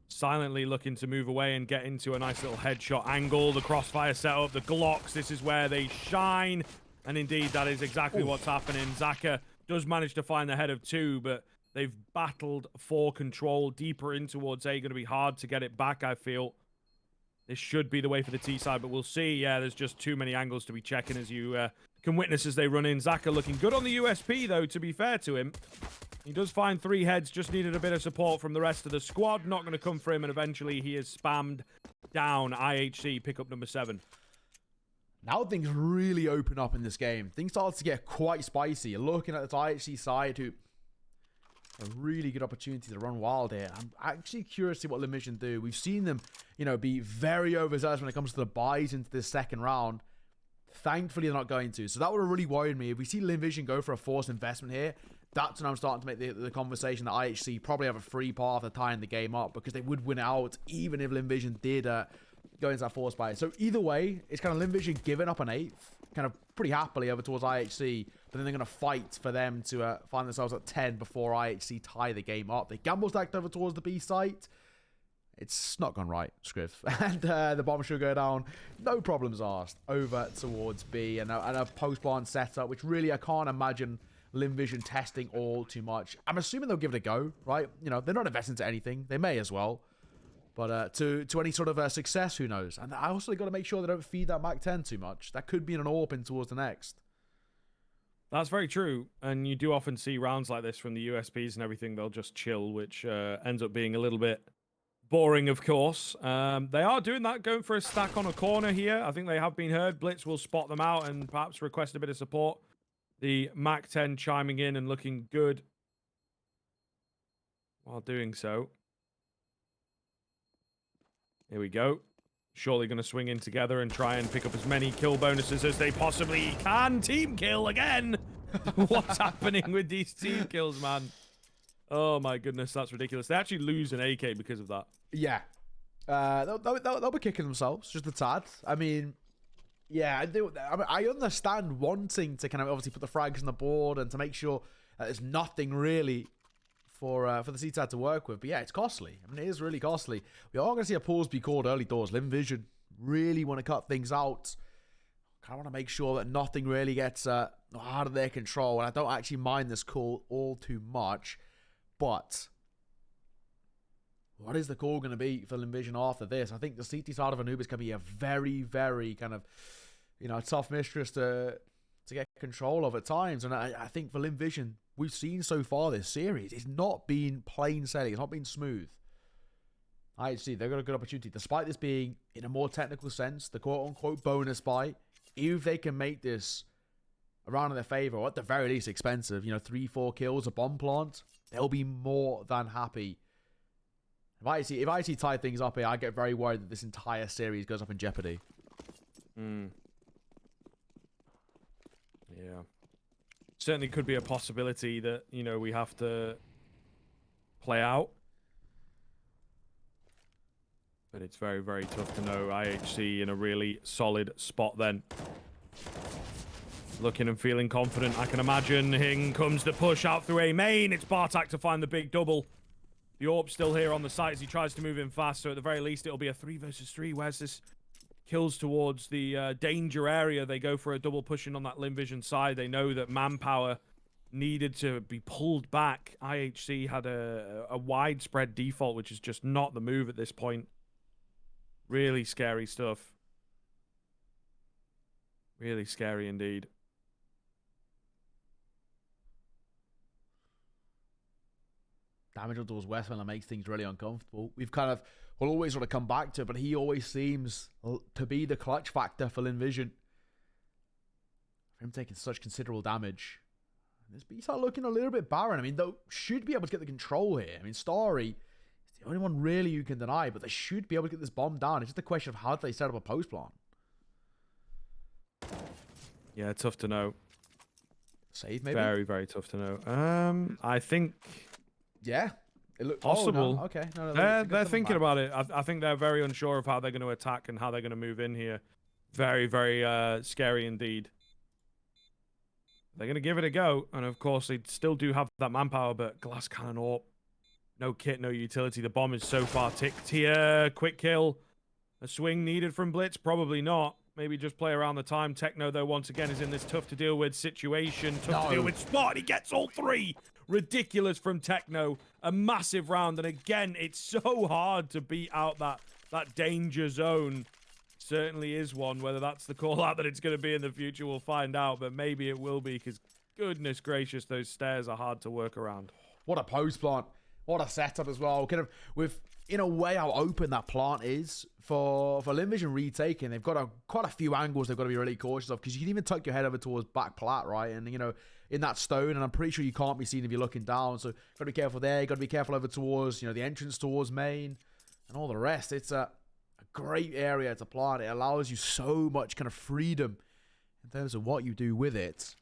silently looking to move away and get into a nice little headshot angle. The crossfire setup, the Glocks, this is where they shine. And indeed, that is exactly what's happening. Zaka does manage to find the head of 2, but they've battled for control deeper in towards A. Going to be hard to get it back, I feel. This should be the way for the T side, but we'll see. Yeah, there's just too many angles to be checking, as you can witness as they run in. Zaka looking good on the USP, though, to be fair to him. He does find 3 heads, just needed a bit of support from the rest of the squad. Not going to come for him, and eventually he is spammed down. IHC, pickup number 7. Now things really open up in this game. Things start to get quite spicy. You're looking at the IHC side, who a really good opportunity to run wild here. I'm actually curious to see what Lynn Vision do. We've seen them, you know, be very overzealous when it comes to the buys into this second round. Thankfully, they're not going to. So that would have really worried me. If we see Lynn Vision go for a forced investment here, that's when I'm starting to make the conversation that IHC probably have a free path of tying the game up, because they would win out even if Lynn Vision did go into that force buy. So either way, it's kind of Lynn Vision giving up an 8th, kind of pretty happily over towards IHC, but then they're going to fight for them to find themselves at 10 before IHC tie the game up. They gamble stacked over towards the B site. It's not gone right, Scriv. And the bomb should go down. No problems asked. Over towards B and a post-plant setup, which really I can't imagine Lynn Vision testing all too much. I'm assuming they'll give it a go, right? You know, they're not investing into anything. They may as well. But to any sort of success, who knows? And I also got to make sure they don't feed that Mac 10 too much. That could be an AWP in towards the next. That's very true. And you do often see rounds like this from the USPs and everything. They'll just chill, which ends up being a little bit boring, of course. They are doing that, going for a stack on a corner here. I think they have been heard. Blitz will spot them out and perhaps request a bit of support. The Mac 10 chiming in and looking good while doing so. Here we go. Surely going to swing in together and try and pick up as many kill bonuses as they possibly can. Team kill again. What's happening with these team kills, man? Oh my goodness, that's ridiculous. They actually lose an AK because of that. Yeah. They'll be kicking themselves, just a tad. I mean, yeah, I understand wanting to kind of obviously put the frags on the board and to make sure that there's nothing really for the C-Tad to work with. But yeah, it's costly. I mean, it is really costly. We are going to see a pause be called early doors. Lynn Vision really want to cut things out. Kind of want to make sure that nothing really gets out of their control. And I don't actually mind this call all too much. But what is the call going to be for Lynn Vision after this? I think the CT side of Anubis can be a very, very kind of, you know, tough mistress to get control of at times. And I think for Lynn Vision, we've seen so far this series, it's not been plain sailing. It's not been smooth. IHC, they've got a good opportunity. Despite this being, in a more technical sense, the quote-unquote bonus buy, if they can make this around in their favor, or at the very least expensive, you know, 3-4 kills, a bomb plant, they'll be more than happy. If IHC tie things up here, I get very worried that this entire series goes up in jeopardy. Yeah. Certainly could be a possibility that, you know, we have to play out. But it's very, very tough to know. IHC in a really solid spot then. Looking and feeling confident, I can imagine. In comes the push out through A main. It's Bartak to find the big double. The AWP's still here on the site as he tries to move in fast. So at the very least, it'll be a 3 versus 3. Where's this? Kills towards the danger area. They go for a double pushing on that Lynn Vision side. They know that manpower needed to be pulled back. IHC had a widespread default, which is just not the move at this point. Really scary stuff. Really scary indeed. Damage on towards Westman makes things really uncomfortable. We'll always sort of come back to it, but he always seems to be the clutch factor for Lynn Vision. For him taking such considerable damage. This B start looking a little bit barren. I mean, though, should be able to get the control here. I mean, Starry, the only one really you can deny, but they should be able to get this bomb down. It's just a question of how do they set up a post plant. Yeah, tough to know. Save, maybe? Very, very tough to know. I think... Yeah. It looked possible. Oh, no. Okay. No, they're thinking about it. I think they're very unsure of how they're going to attack and how they're going to move in here. Very, very scary indeed. They're going to give it a go. And of course, they still do have that manpower, but glass cannon AWP. No kit, no utility. The bomb is so far ticked here. Quick kill. A swing needed from Blitz? Probably not. Maybe just play around the time. Techno, though, once again, is in this tough to deal with situation. Tough to deal with spot. He gets all three. Ridiculous from Techno. A massive round. And again, it's so hard to beat out that danger zone. Certainly is one. Whether that's the call out that it's going to be in the future, we'll find out. But maybe it will be, because goodness gracious, those stairs are hard to work around. What a post plant. What a setup as well. Kind of with, in a way, how open that plant is for Lynn Vision retaking. They've got quite a few angles they've got to be really cautious of, because you can even tuck your head over towards back plat, right? And, you know, in that stone, and I'm pretty sure you can't be seen if you're looking down. So, got to be careful there. You got to be careful over towards, you know, the entrance towards main and all the rest. It's a great area to plant. It allows you so much kind of freedom in terms of what you do with it.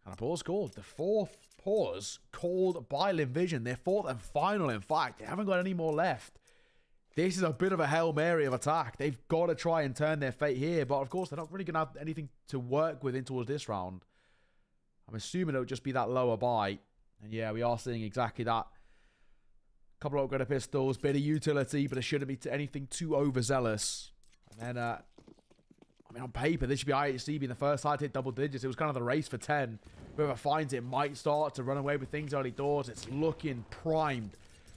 And a pause called. The fourth pause called by Lynn Vision. Their fourth and final, in fact. They haven't got any more left. This is a bit of a Hail Mary of attack. They've got to try and turn their fate here. But, of course, they're not really going to have anything to work with in towards this round. I'm assuming it'll just be that lower buy. And, yeah, we are seeing exactly that. Couple of upgraded pistols, bit of utility, but it shouldn't be anything too overzealous. And then, I mean, on paper, this should be IHC being the first side to hit double digits. It was kind of the race for 10. Whoever finds it might start to run away with things early doors. It's looking primed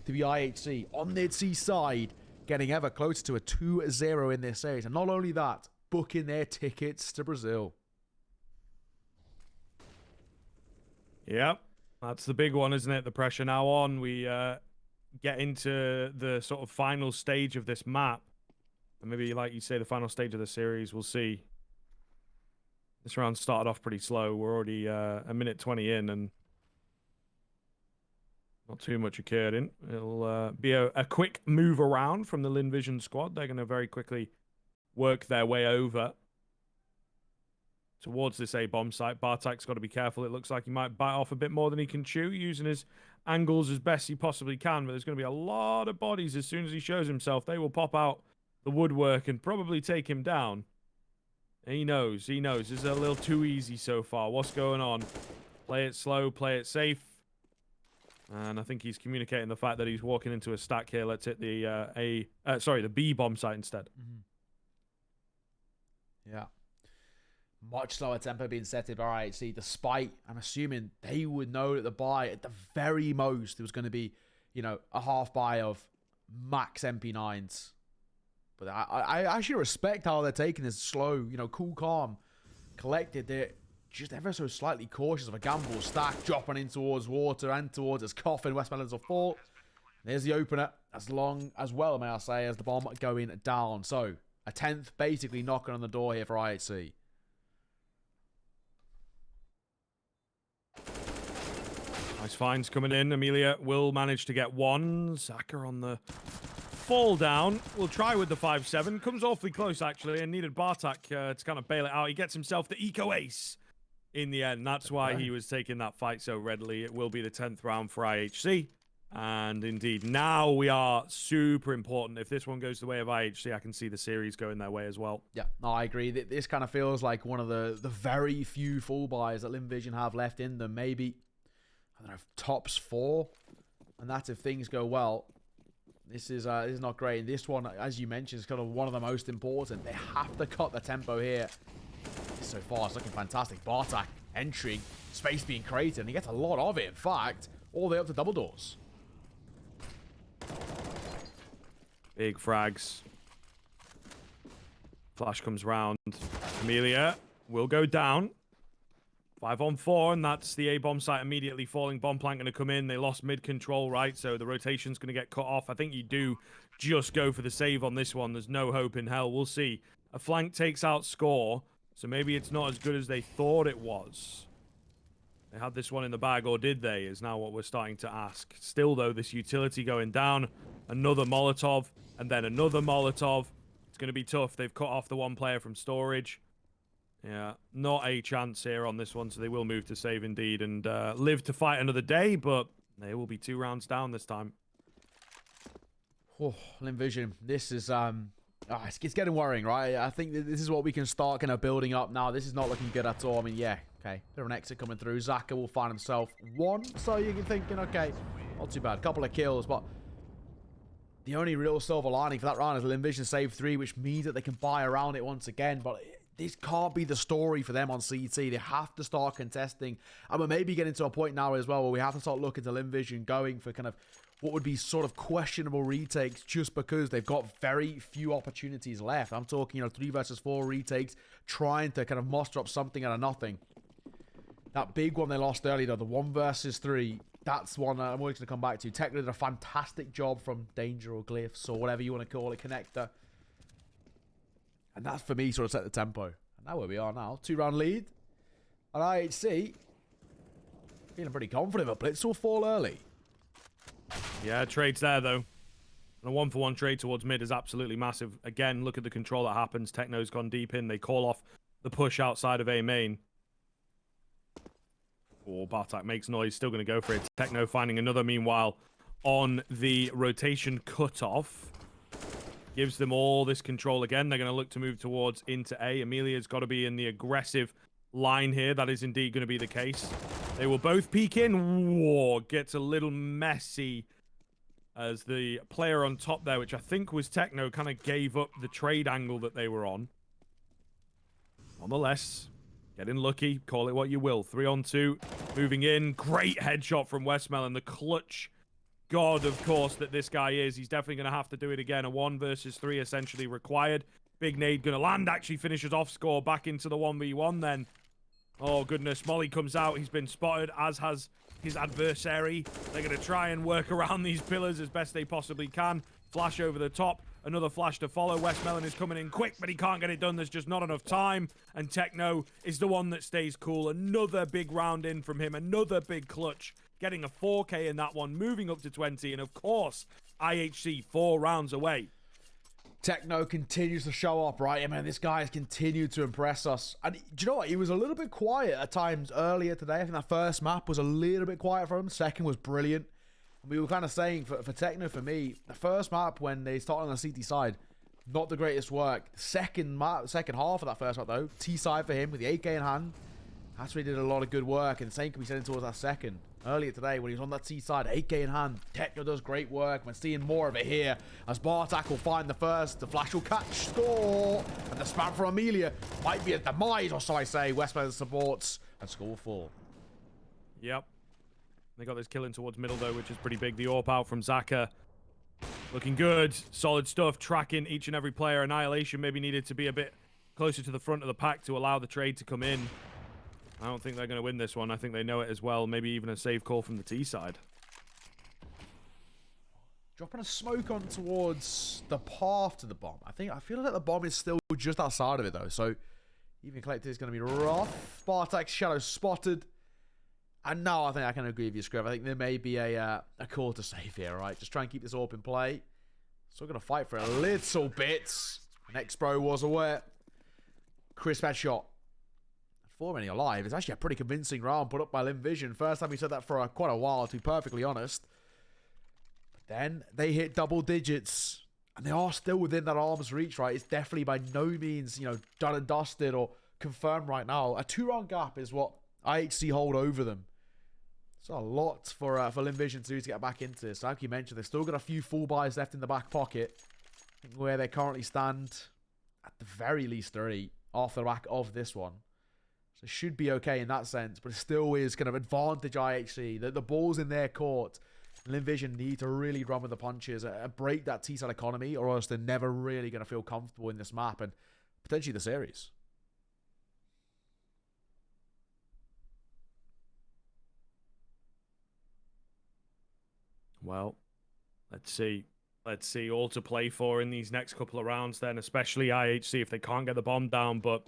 to be IHC on the IHC side, getting ever closer to a 2-0 in this series. And not only that, booking their tickets to Brazil. Yep, that's the big one, isn't it? The pressure now on. We get into the sort of final stage of this map. And maybe, like you say, the final stage of the series. We'll see. This round started off pretty slow. We're already a minute 20 in, and not too much occurred in. It'll be a quick move around from the Lynn Vision squad. They're going to very quickly work their way over towards this A-bomb site. Bartek's got to be careful. It looks like he might bite off a bit more than he can chew, using his angles as best he possibly can. But there's going to be a lot of bodies as soon as he shows himself. They will pop out the woodwork and probably take him down. He knows. He knows. This is a little too easy so far. What's going on? Play it slow. Play it safe. And I think he's communicating the fact that he's walking into a stack here. Let's hit the the B bomb site instead. Yeah. Much slower tempo being set by IHC, despite, I'm assuming, they would know that the buy, at the very most, it was going to be, you know, a half buy of max MP9s. But I actually respect how they're taking this slow, you know, cool, calm, collected. They're just ever so slightly cautious of a gamble. Stack dropping in towards water and towards his coffin. Westmoreland's will fall. There's the opener, as well, may I say, as the bomb going down. So, a 10th basically knocking on the door here for IHC. Nice finds coming in. Amelia will manage to get one. Zaka on the fall down. We'll try with the 5-7. Comes awfully close, actually, and needed Bartek to kind of bail it out. He gets himself the eco-ace in the end. That's why he was taking that fight so readily. It will be the 10th round for IHC. And indeed, now we are super important. If this one goes the way of IHC, I can see the series going their way as well. Yeah, no, I agree. This kind of feels like one of the very few full buys that Lynn Vision have left in them. Maybe, I don't know, tops 4. And that's if things go well. This is not great. And this one, as you mentioned, is kind of one of the most important. They have to cut the tempo here. So far, it's looking fantastic. Bartek entering, space being created, and he gets a lot of it, in fact, all the way up to double doors. Big frags. Flash comes round. Amelia will go down. 5-on-4, and that's the A-bomb site immediately falling. Bomb plant going to come in. They lost mid-control, right? So the rotation's going to get cut off. I think you do just go for the save on this one. There's no hope in hell. We'll see. A flank takes out score, so maybe it's not as good as they thought it was. They had this one in the bag, or did they, is now what we're starting to ask. Still, though, this utility going down. Another Molotov, and then another Molotov. It's going to be tough. They've cut off the one player from storage. Yeah, not a chance here on this one, so they will move to save indeed and live to fight another day, but they will be 2 rounds down this time. Oh, Lynn Vision, this is it's getting worrying, right? I think that this is what we can start kind of building up now. This is not looking good at all. I mean, yeah, okay, bit of an exit coming through. Zaka will find himself 1, so you're thinking, okay, not too bad, couple of kills, but the only real silver lining for that round is Lynn Vision save 3, which means that they can buy around it once again, but this can't be the story for them on CT. They have to start contesting, and we're maybe getting to a point now as well where we have to start looking to Lynn Vision going for kind of what would be sort of questionable retakes just because they've got very few opportunities left. I'm talking, 3 versus 4 retakes, trying to kind of muster up something out of nothing. That big one they lost earlier, though, the 1 versus 3, that's one I'm always going to come back to. Techno did a fantastic job from Danger or Glyphs or whatever you want to call it, Connector. And that, for me, sort of set the tempo. And now where we are now. 2-round lead. And IHC, feeling pretty confident, but Blitz will fall early. Yeah, trade's there, though. And a 1-for-1 trade towards mid is absolutely massive. Again, look at the control that happens. Techno's gone deep in. They call off the push outside of A main. Oh, Bartak makes noise. Still going to go for it. Techno finding another, meanwhile, on the rotation cutoff. Gives them all this control again. They're going to look to move towards into A. Amelia's got to be in the aggressive line here. That is indeed going to be the case. They will both peek in. Whoa, gets a little messy as the player on top there, which I think was Techno, kind of gave up the trade angle that they were on. Nonetheless, getting lucky. Call it what you will. 3-on-2. Moving in. Great headshot from Westmelon. The clutch god, of course, that this guy is. He's definitely going to have to do it again. A 1 versus 3 essentially required. Big nade going to land. Actually finishes off score back into the 1v1 then. Oh, goodness. Molly comes out. He's been spotted, as has his adversary. They're going to try and work around these pillars as best they possibly can. Flash over the top. Another flash to follow. Westmelon is coming in quick, but he can't get it done. There's just not enough time. And Techno is the one that stays cool. Another big round in from him. Another big clutch. Getting a 4K in that one. Moving up to 20. And, of course, IHC 4 rounds away. Techno continues to show up, right? I mean, this guy has continued to impress us. And do you know what? He was a little bit quiet at times earlier today. I think that first map was a little bit quiet for him. Second was brilliant. We were kind of saying, for Techno, for me, the first map when they started on the CT side, not the greatest work. Second half of that first map, though, T side for him with the AK in hand. That's where he did a lot of good work, and the same can be said towards that second. Earlier today, when he was on that T side, AK in hand, Techno does great work. We're seeing more of it here, as Bartak will find the first, the flash will catch, score, and the spam from Amelia might be a demise, or so I say. Westmelon supports, and score will fall. Yep. They got this killing towards middle, though, which is pretty big. The AWP out from Zaka. Looking good. Solid stuff. Tracking each and every player. Annihilation maybe needed to be a bit closer to the front of the pack to allow the trade to come in. I don't think they're going to win this one. I think they know it as well. Maybe even a save call from the T side. Dropping a smoke on towards the path to the bomb. I feel like the bomb is still just outside of it, though. So even collected is going to be rough. Bartek's shadow spotted. And now I think I can agree with you, Scrub. I think there may be a call to save here, right? Just try and keep this AWP in play. Still going to fight for a little bit. Next bro was aware. Crisp headshot. 4 many alive. It's actually a pretty convincing round put up by Lynn Vision. First time we said that for quite a while, to be perfectly honest. But then they hit double digits. And they are still within that arm's reach, right? It's definitely by no means, done and dusted or confirmed right now. A 2-round gap is what IHC hold over them. It's a lot for Lynn Vision to do to get back into this. Like you mentioned, they've still got a few full buys left in the back pocket. I think where they currently stand, at the very least 30 off the back of this one. So it should be okay in that sense, but it still is kind of advantage IHC. The ball's in their court. Lynn Vision need to really run with the punches and break that T-side economy, or else they're never really going to feel comfortable in this map and potentially the series. Well, let's see. Let's see. All to play for in these next couple of rounds then, especially IHC if they can't get the bomb down. But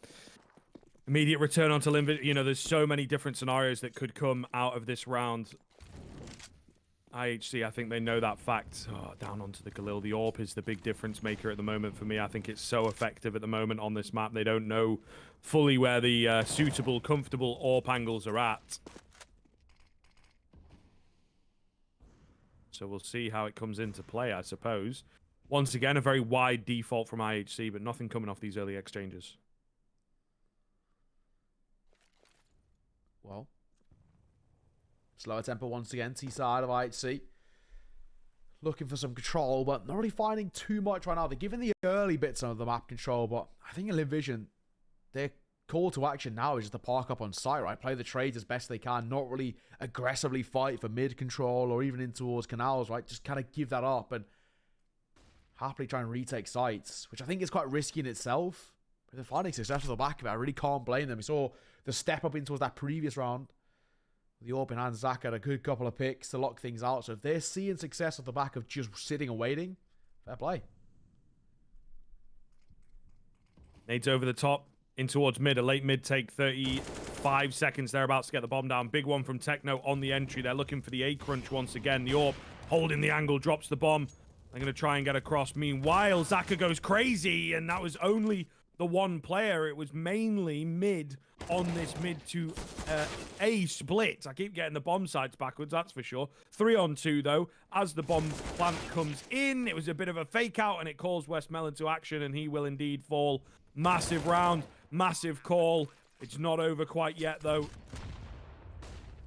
Immediate return onto Lynn. You know, there's so many different scenarios that could come out of this round. IHC, I think they know that fact. Oh, down onto the Galil. The AWP is the big difference maker at the moment for me. I think it's so effective at the moment on this map. They don't know fully where the suitable, comfortable AWP angles are at. So we'll see how it comes into play, I suppose. Once again, a very wide default from IHC, but nothing coming off these early exchanges. Well, slower tempo once again, T side of IHC. Looking for some control, but not really finding too much right now. They're giving the early bits of the map control, but I think in Lynn Vision, their call to action now is just to park up on site, right? Play the trades as best they can, not really aggressively fight for mid control or even in towards canals, right? Just kind of give that up and happily try and retake sites, which I think is quite risky in itself. But they're finding success off the back of it. I really can't blame them. We saw the step up into that previous round. The open hand, Zach had a good couple of picks to lock things out. So if they're seeing success off the back of just sitting and waiting, fair play. Nades over the top, in towards mid. A late mid take, 35 seconds thereabouts to get the bomb down. Big one from Techno on the entry. They're looking for the A crunch once again. The AWP holding the angle, drops the bomb. They're going to try and get across. Meanwhile, Zaka goes crazy, and that was only the one player. It was mainly mid on this mid to A split. I keep getting the bomb sites backwards, that's for sure. 3-on-2 though. As the bomb plant comes in, it was a bit of a fake out, and it calls Westmelon to action, and he will indeed fall. Massive round, massive call. It's not over quite yet though.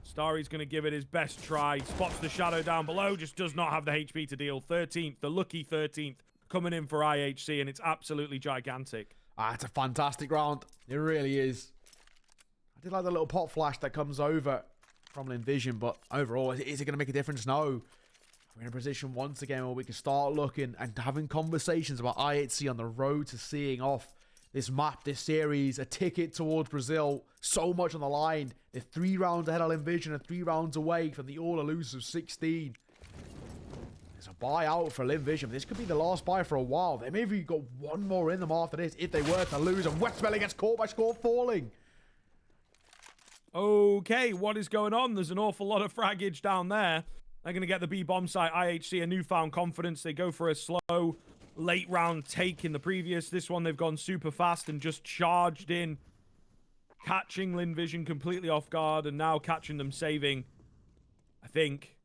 Starry's going to give it his best try. Spots the shadow down below, just does not have the HP to deal. 13th, the lucky 13th, coming in for IHC, and it's absolutely gigantic. It's a fantastic round. It really is. I did like the little pop flash that comes over from Lynn Vision, but overall, is it going to make a difference? No. We're in a position once again where we can start looking and having conversations about IHC on the road to seeing off this map, this series, a ticket towards Brazil. So much on the line. They're 3 rounds ahead of Lynn Vision and 3 rounds away from the all-elusive 16. There's a buy out for Lynn Vision. This could be the last buy for a while. They maybe got one more in them after this if they were to lose. And Westmelon gets caught by Score falling. Okay, what is going on? There's an awful lot of fraggage down there. They're going to get the B bomb site. IHC, a newfound confidence. They go for a slow late round take in the previous. This one, they've gone super fast and just charged in, catching Lynn Vision completely off guard, and now catching them saving, I think.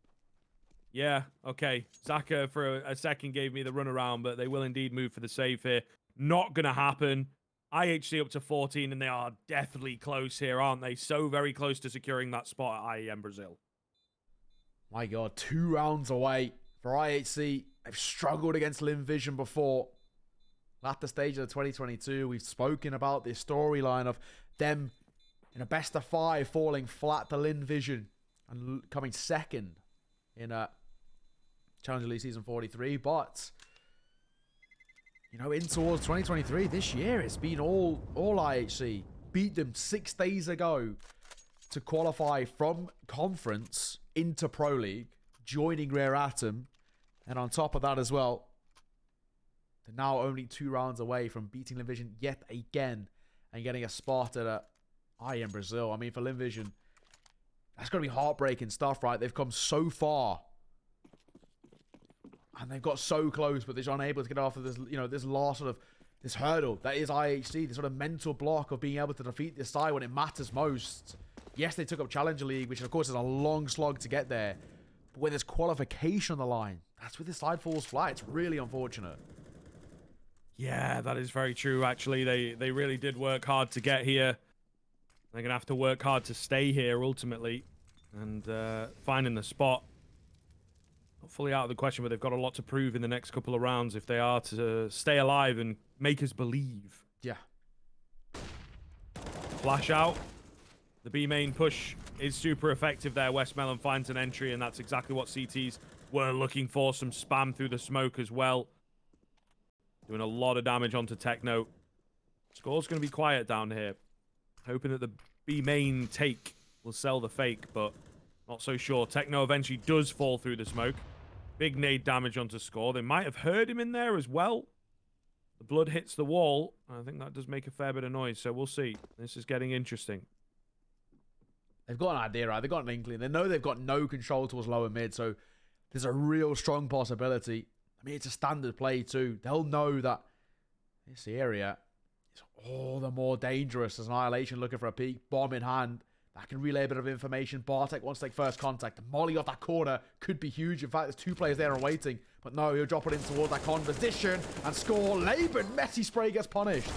Yeah, okay. Zaka for a second gave me the runaround, but they will indeed move for the save here. Not going to happen. IHC up to 14, and they are deathly close here, aren't they? So very close to securing that spot at IEM Brazil. My God, 2 rounds away for IHC. They've struggled against Lynn Vision before. At the stage of the 2022, we've spoken about this storyline of them in a best of 5 falling flat to Lynn Vision and coming second in a Challenger League Season 43. But, you know, in towards 2023, this year, it's been all IHC. Beat them 6 days ago to qualify from conference into Pro League, joining Rare Atom. And on top of that as well, they're now only 2 rounds away from beating Lynn Vision yet again and getting a spot at IEM Brazil. I mean, for Lynn Vision, that's going to be heartbreaking stuff, right? They've come so far. And they've got so close, but they're unable to get off of this, you know, this last sort of, this hurdle that is IHC, this sort of mental block of being able to defeat this side when it matters most. Yes, they took up Challenger League, which of course is a long slog to get there. But when there's qualification on the line, that's where the side falls flat. It's really unfortunate. Yeah, that is very true, actually. They really did work hard to get here. They're going to have to work hard to stay here, ultimately. And finding the spot, not fully out of the question, but they've got a lot to prove in the next couple of rounds if they are to stay alive and make us believe. Yeah. Flash out. The B main push is super effective there. Westmelon finds an entry, and that's exactly what CTs were looking for. Some spam through the smoke as well. Doing a lot of damage onto Techno. Score's going to be quiet down here. Hoping that the B main take will sell the fake, but not so sure. Techno eventually does fall through the smoke. Big nade damage onto Score. They might have heard him in there as well. The blood hits the wall. And I think that does make a fair bit of noise. So we'll see. This is getting interesting. They've got an idea, right? They've got an inkling. They know they've got no control towards lower mid, so there's a real strong possibility. I mean, it's a standard play too. They'll know that this area is all the more dangerous as Annihilation looking for a peek. Bomb in hand. That can relay a bit of information. Bartek wants to take first contact. The molly off that corner could be huge. In fact, there's two players there and waiting. But no, he'll drop it in towards that conversation and score. Laban, Messi spray gets punished.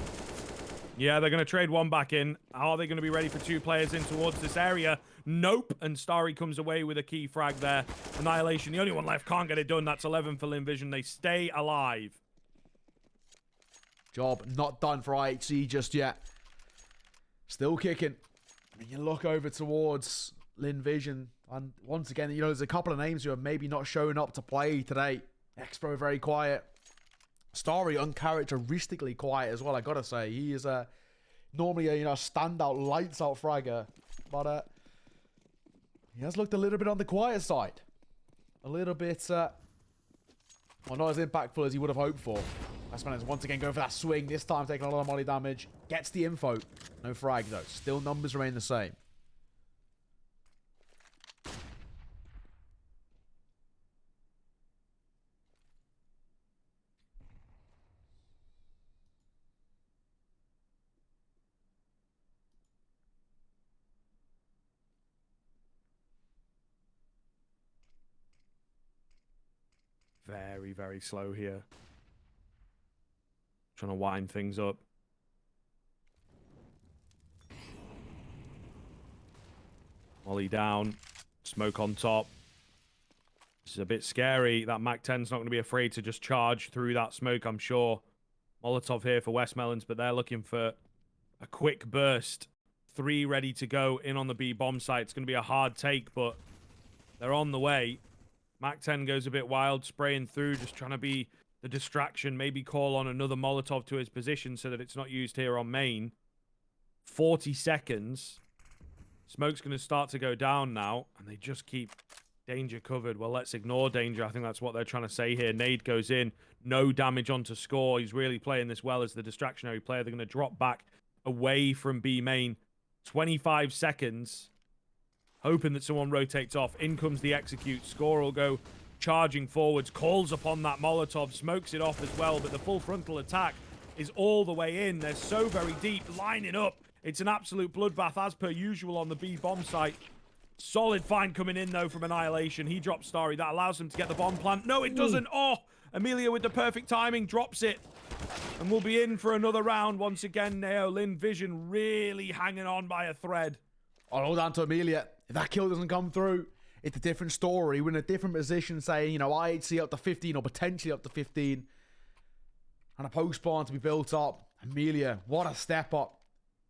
Yeah, they're going to trade one back in. Are they going to be ready for two players in towards this area? Nope. And Starry comes away with a key frag there. Annihilation, the only one left, can't get it done. That's 11 for Lynn Vision. They stay alive. Job not done for IHC just yet. Still kicking. And you look over towards Lynn Vision. And once again, you know, there's a couple of names who are maybe not showing up to play today. Expro very quiet. Starry uncharacteristically quiet as well, I gotta say. He is normally a standout, lights out fragger, but he has looked a little bit on the quiet side. A little bit, well, not as impactful as he would have hoped for. Westman is once again going for that swing, this time taking a lot of molly damage. Gets the info. No frag though. Still numbers remain the same. Very, very slow here. Trying to wind things up. Molly down. Smoke on top. This is a bit scary. That Mac-10's not going to be afraid to just charge through that smoke, I'm sure. Molotov here for West Melons, but they're looking for a quick burst. 3 ready to go in on the B bomb site. It's going to be a hard take, but they're on the way. Mac-10 goes a bit wild, spraying through, just trying to be the distraction. Maybe call on another Molotov to his position so that it's not used here on main. 40 seconds. Smoke's going to start to go down now, and they just keep danger covered. Well, let's ignore danger. I think that's what they're trying to say here. Nade goes in. No damage onto score. He's really playing this well as the distractionary player. They're going to drop back away from B main. 25 seconds. Hoping that someone rotates off. In comes the execute. Score will go charging forwards. Calls upon that Molotov. Smokes it off as well. But the full frontal attack is all the way in. They're so very deep. Lining up. It's an absolute bloodbath as per usual on the B bomb site. Solid find coming in though from Annihilation. He drops Starry. That allows him to get the bomb plant. No, it doesn't. Oh, Amelia with the perfect timing. Drops it. And we'll be in for another round once again. Neo, Lynn Vision really hanging on by a thread. Oh, hold on to Amelia. If that kill doesn't come through, it's a different story. We're in a different position, saying, you know, IHC up to 15 or potentially up to 15. And a post spawn to be built up. Amelia, what a step up.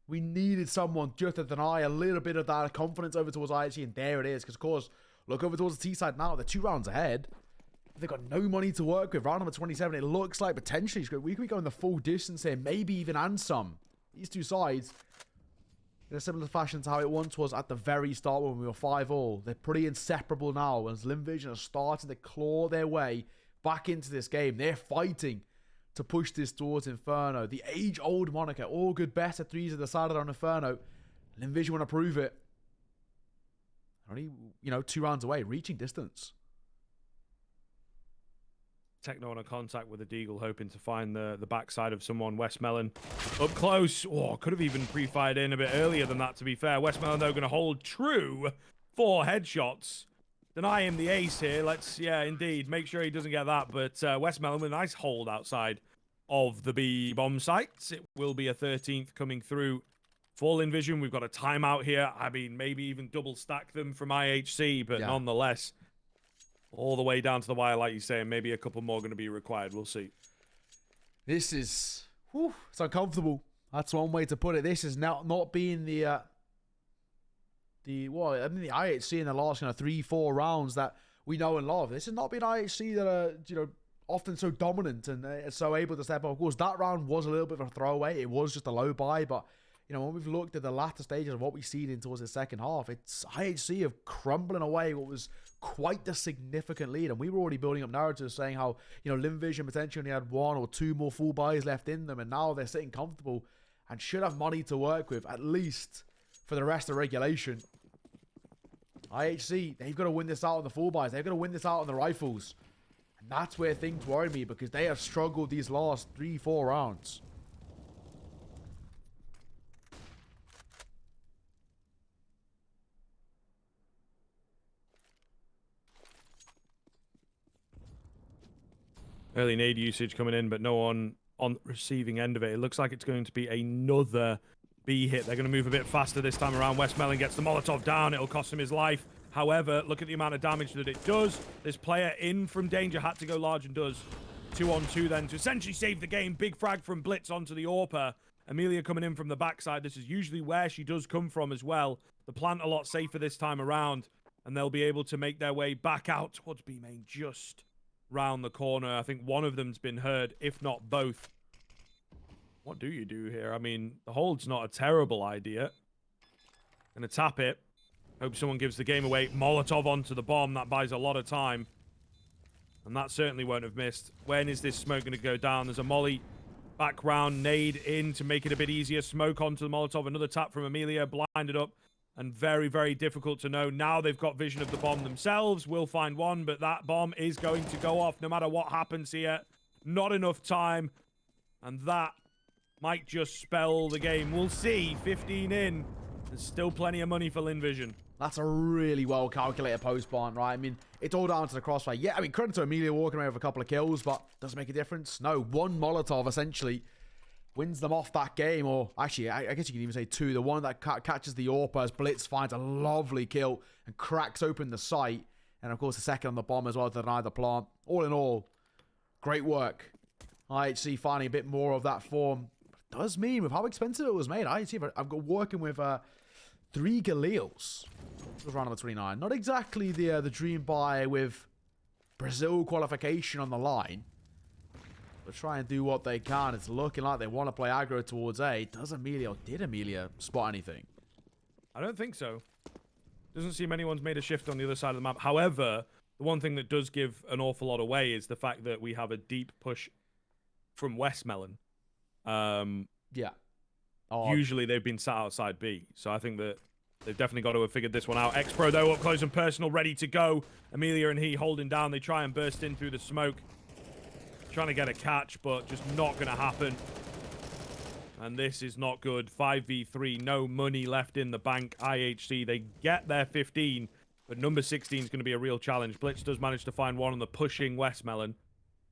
We needed someone just to deny a little bit of that confidence over towards IHC, and there it is. Because, of course, look over towards the T side now. They're 2 rounds ahead. They've got no money to work with. Round number 27, it looks like potentially we could be going the full distance here, maybe even and some. These two sides, in a similar fashion to how it once was at the very start when we were 5-all. They're pretty inseparable now, as Lynn Vision are starting to claw their way back into this game. They're fighting to push this towards Inferno. The age-old moniker, all good best of 3s are decided on Inferno. Lynn Vision want to prove it. Only, 2 rounds away, reaching distance. Techno on a contact with a Deagle, hoping to find the backside of someone. Westmelon up close. Oh, could have even pre-fired in a bit earlier than that, to be fair. Westmelon, though, going to hold true. 4 headshots. Deny him the ace here. Let's, yeah, indeed, make sure he doesn't get that. But Westmelon with a nice hold outside of the B bomb sites. It will be a 13th coming through for Lynn Vision. We've got a timeout here. I mean, maybe even double stack them from IHC, but nonetheless, all the way down to the wire, like you say, and maybe a couple more going to be required. We'll see. This is, it's uncomfortable. That's one way to put it. This is not being the IHC in the last 3-4 rounds that we know and love. This has not been IHC that are often so dominant and so able to step up. Of course, that round was a little bit of a throwaway. It was just a low buy, but when we've looked at the latter stages of what we've seen in towards the second half, it's IHC of crumbling away what was quite the significant lead. And we were already building up narratives saying how, you know, Lynn Vision potentially only had 1 or 2 more full buys left in them. And now they're sitting comfortable and should have money to work with, at least for the rest of regulation. IHC, they've got to win this out on the full buys. They've got to win this out on the rifles. And that's where things worry me, because they have struggled these last 3-4 rounds. Early nade usage coming in, but no one on the receiving end of it. It looks like it's going to be another B hit. They're going to move a bit faster this time around. Westmelon gets the Molotov down. It'll cost him his life. However, look at the amount of damage that it does. This player in from danger had to go large and does 2-on-2 then to essentially save the game. Big frag from Blitz onto the AWPer. Amelia coming in from the backside. This is usually where she does come from as well. The plant a lot safer this time around, and they'll be able to make their way back out towards B main just round the corner. I think one of them's been heard, if not both. What do you do here? I mean, the hold's not a terrible idea. Gonna tap it. Hope someone gives the game away. Molotov onto the bomb. That buys a lot of time. And that certainly won't have missed. When is this smoke going to go down? There's a molly back round, nade in to make it a bit easier. Smoke onto the Molotov. Another tap from Amelia. Blinded up. And very, very difficult to know. Now they've got vision of the bomb themselves. We'll find one, but that bomb is going to go off no matter what happens here. Not enough time. And that might just spell the game. We'll see. 15 in. There's still plenty of money for Lynn Vision. That's a really well-calculated post plant, right? I mean, it's all down to the crossfire. Yeah, I mean, credit to Amelia walking away with a couple of kills, but does it make a difference? No, 1 Molotov, essentially, wins them off that game. Or, actually, I guess you can even say 2. The one that catches the AWPer as Blitz finds a lovely kill and cracks open the site. And, of course, the second on the bomb as well to deny the plant. All in all, great work. IHC finding a bit more of that form. But it does mean, with how expensive it was made, IHC, I've got working with 3 Galeals. Was round number 29. Not exactly the dream buy with Brazil qualification on the line. But try and do what they can. It's looking like they want to play aggro towards A. Does Amelia, or did Amelia spot anything? I don't think so. Doesn't seem anyone's made a shift on the other side of the map. However, the one thing that does give an awful lot away is the fact that we have a deep push from Westmelon. Yeah. Usually they've been sat outside B. So I think that they've definitely got to have figured this one out. X-Pro, though, up close and personal, ready to go. Amelia and he holding down. They try and burst in through the smoke. Trying to get a catch, but just not going to happen. And this is not good. 5v3, no money left in the bank. IHC, they get their 15, but number 16 is going to be a real challenge. Blitz does manage to find one on the pushing Westmelon.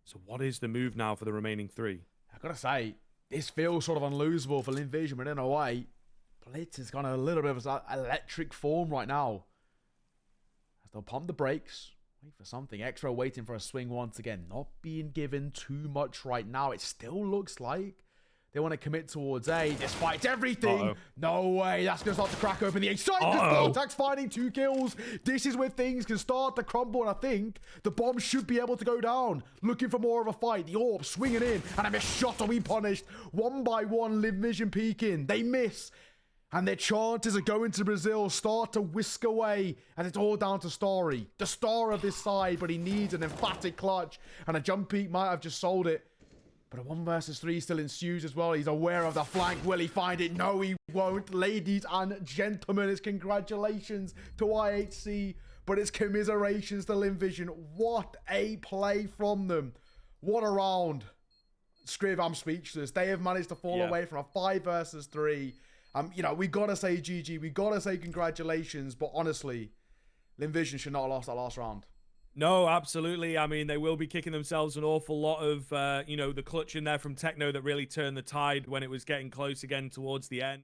So what is the move now for the remaining 3? I've got to say, this feels sort of unlosable for Lynn Vision, but in a way, Blitz is kind of a little bit of an electric form right now. As they'll pump the brakes, wait for something. Extra waiting for a swing once again. Not being given too much right now. It still looks like they want to commit towards A despite everything. No way. That's going to start to crack open the A side. Contact finding 2 kills. This is where things can start to crumble. And I think the bomb should be able to go down. Looking for more of a fight. The AWP swinging in. And a missed shot will be punished. 1 by 1. Lynn Vision peeking. They miss. And their chances of going to Brazil start to whisk away. And it's all down to Starry. The star of this side. But he needs an emphatic clutch. And a jump peek might have just sold it. But a 1 versus 3 still ensues as well. He's aware of the flank. Will he find it? No, he won't. Ladies and gentlemen, it's congratulations to IHC. But it's commiserations to Lynn Vision. What a play from them. What a round. Scriv, I'm speechless. They have managed to fall away from a 5 versus 3. You know, we got to say GG. We got to say congratulations. But honestly, Lynn Vision should not have lost that last round. No, absolutely. I mean, they will be kicking themselves an awful lot of, you know, the clutch in there from Techno that really turned the tide when it was getting close again towards the end.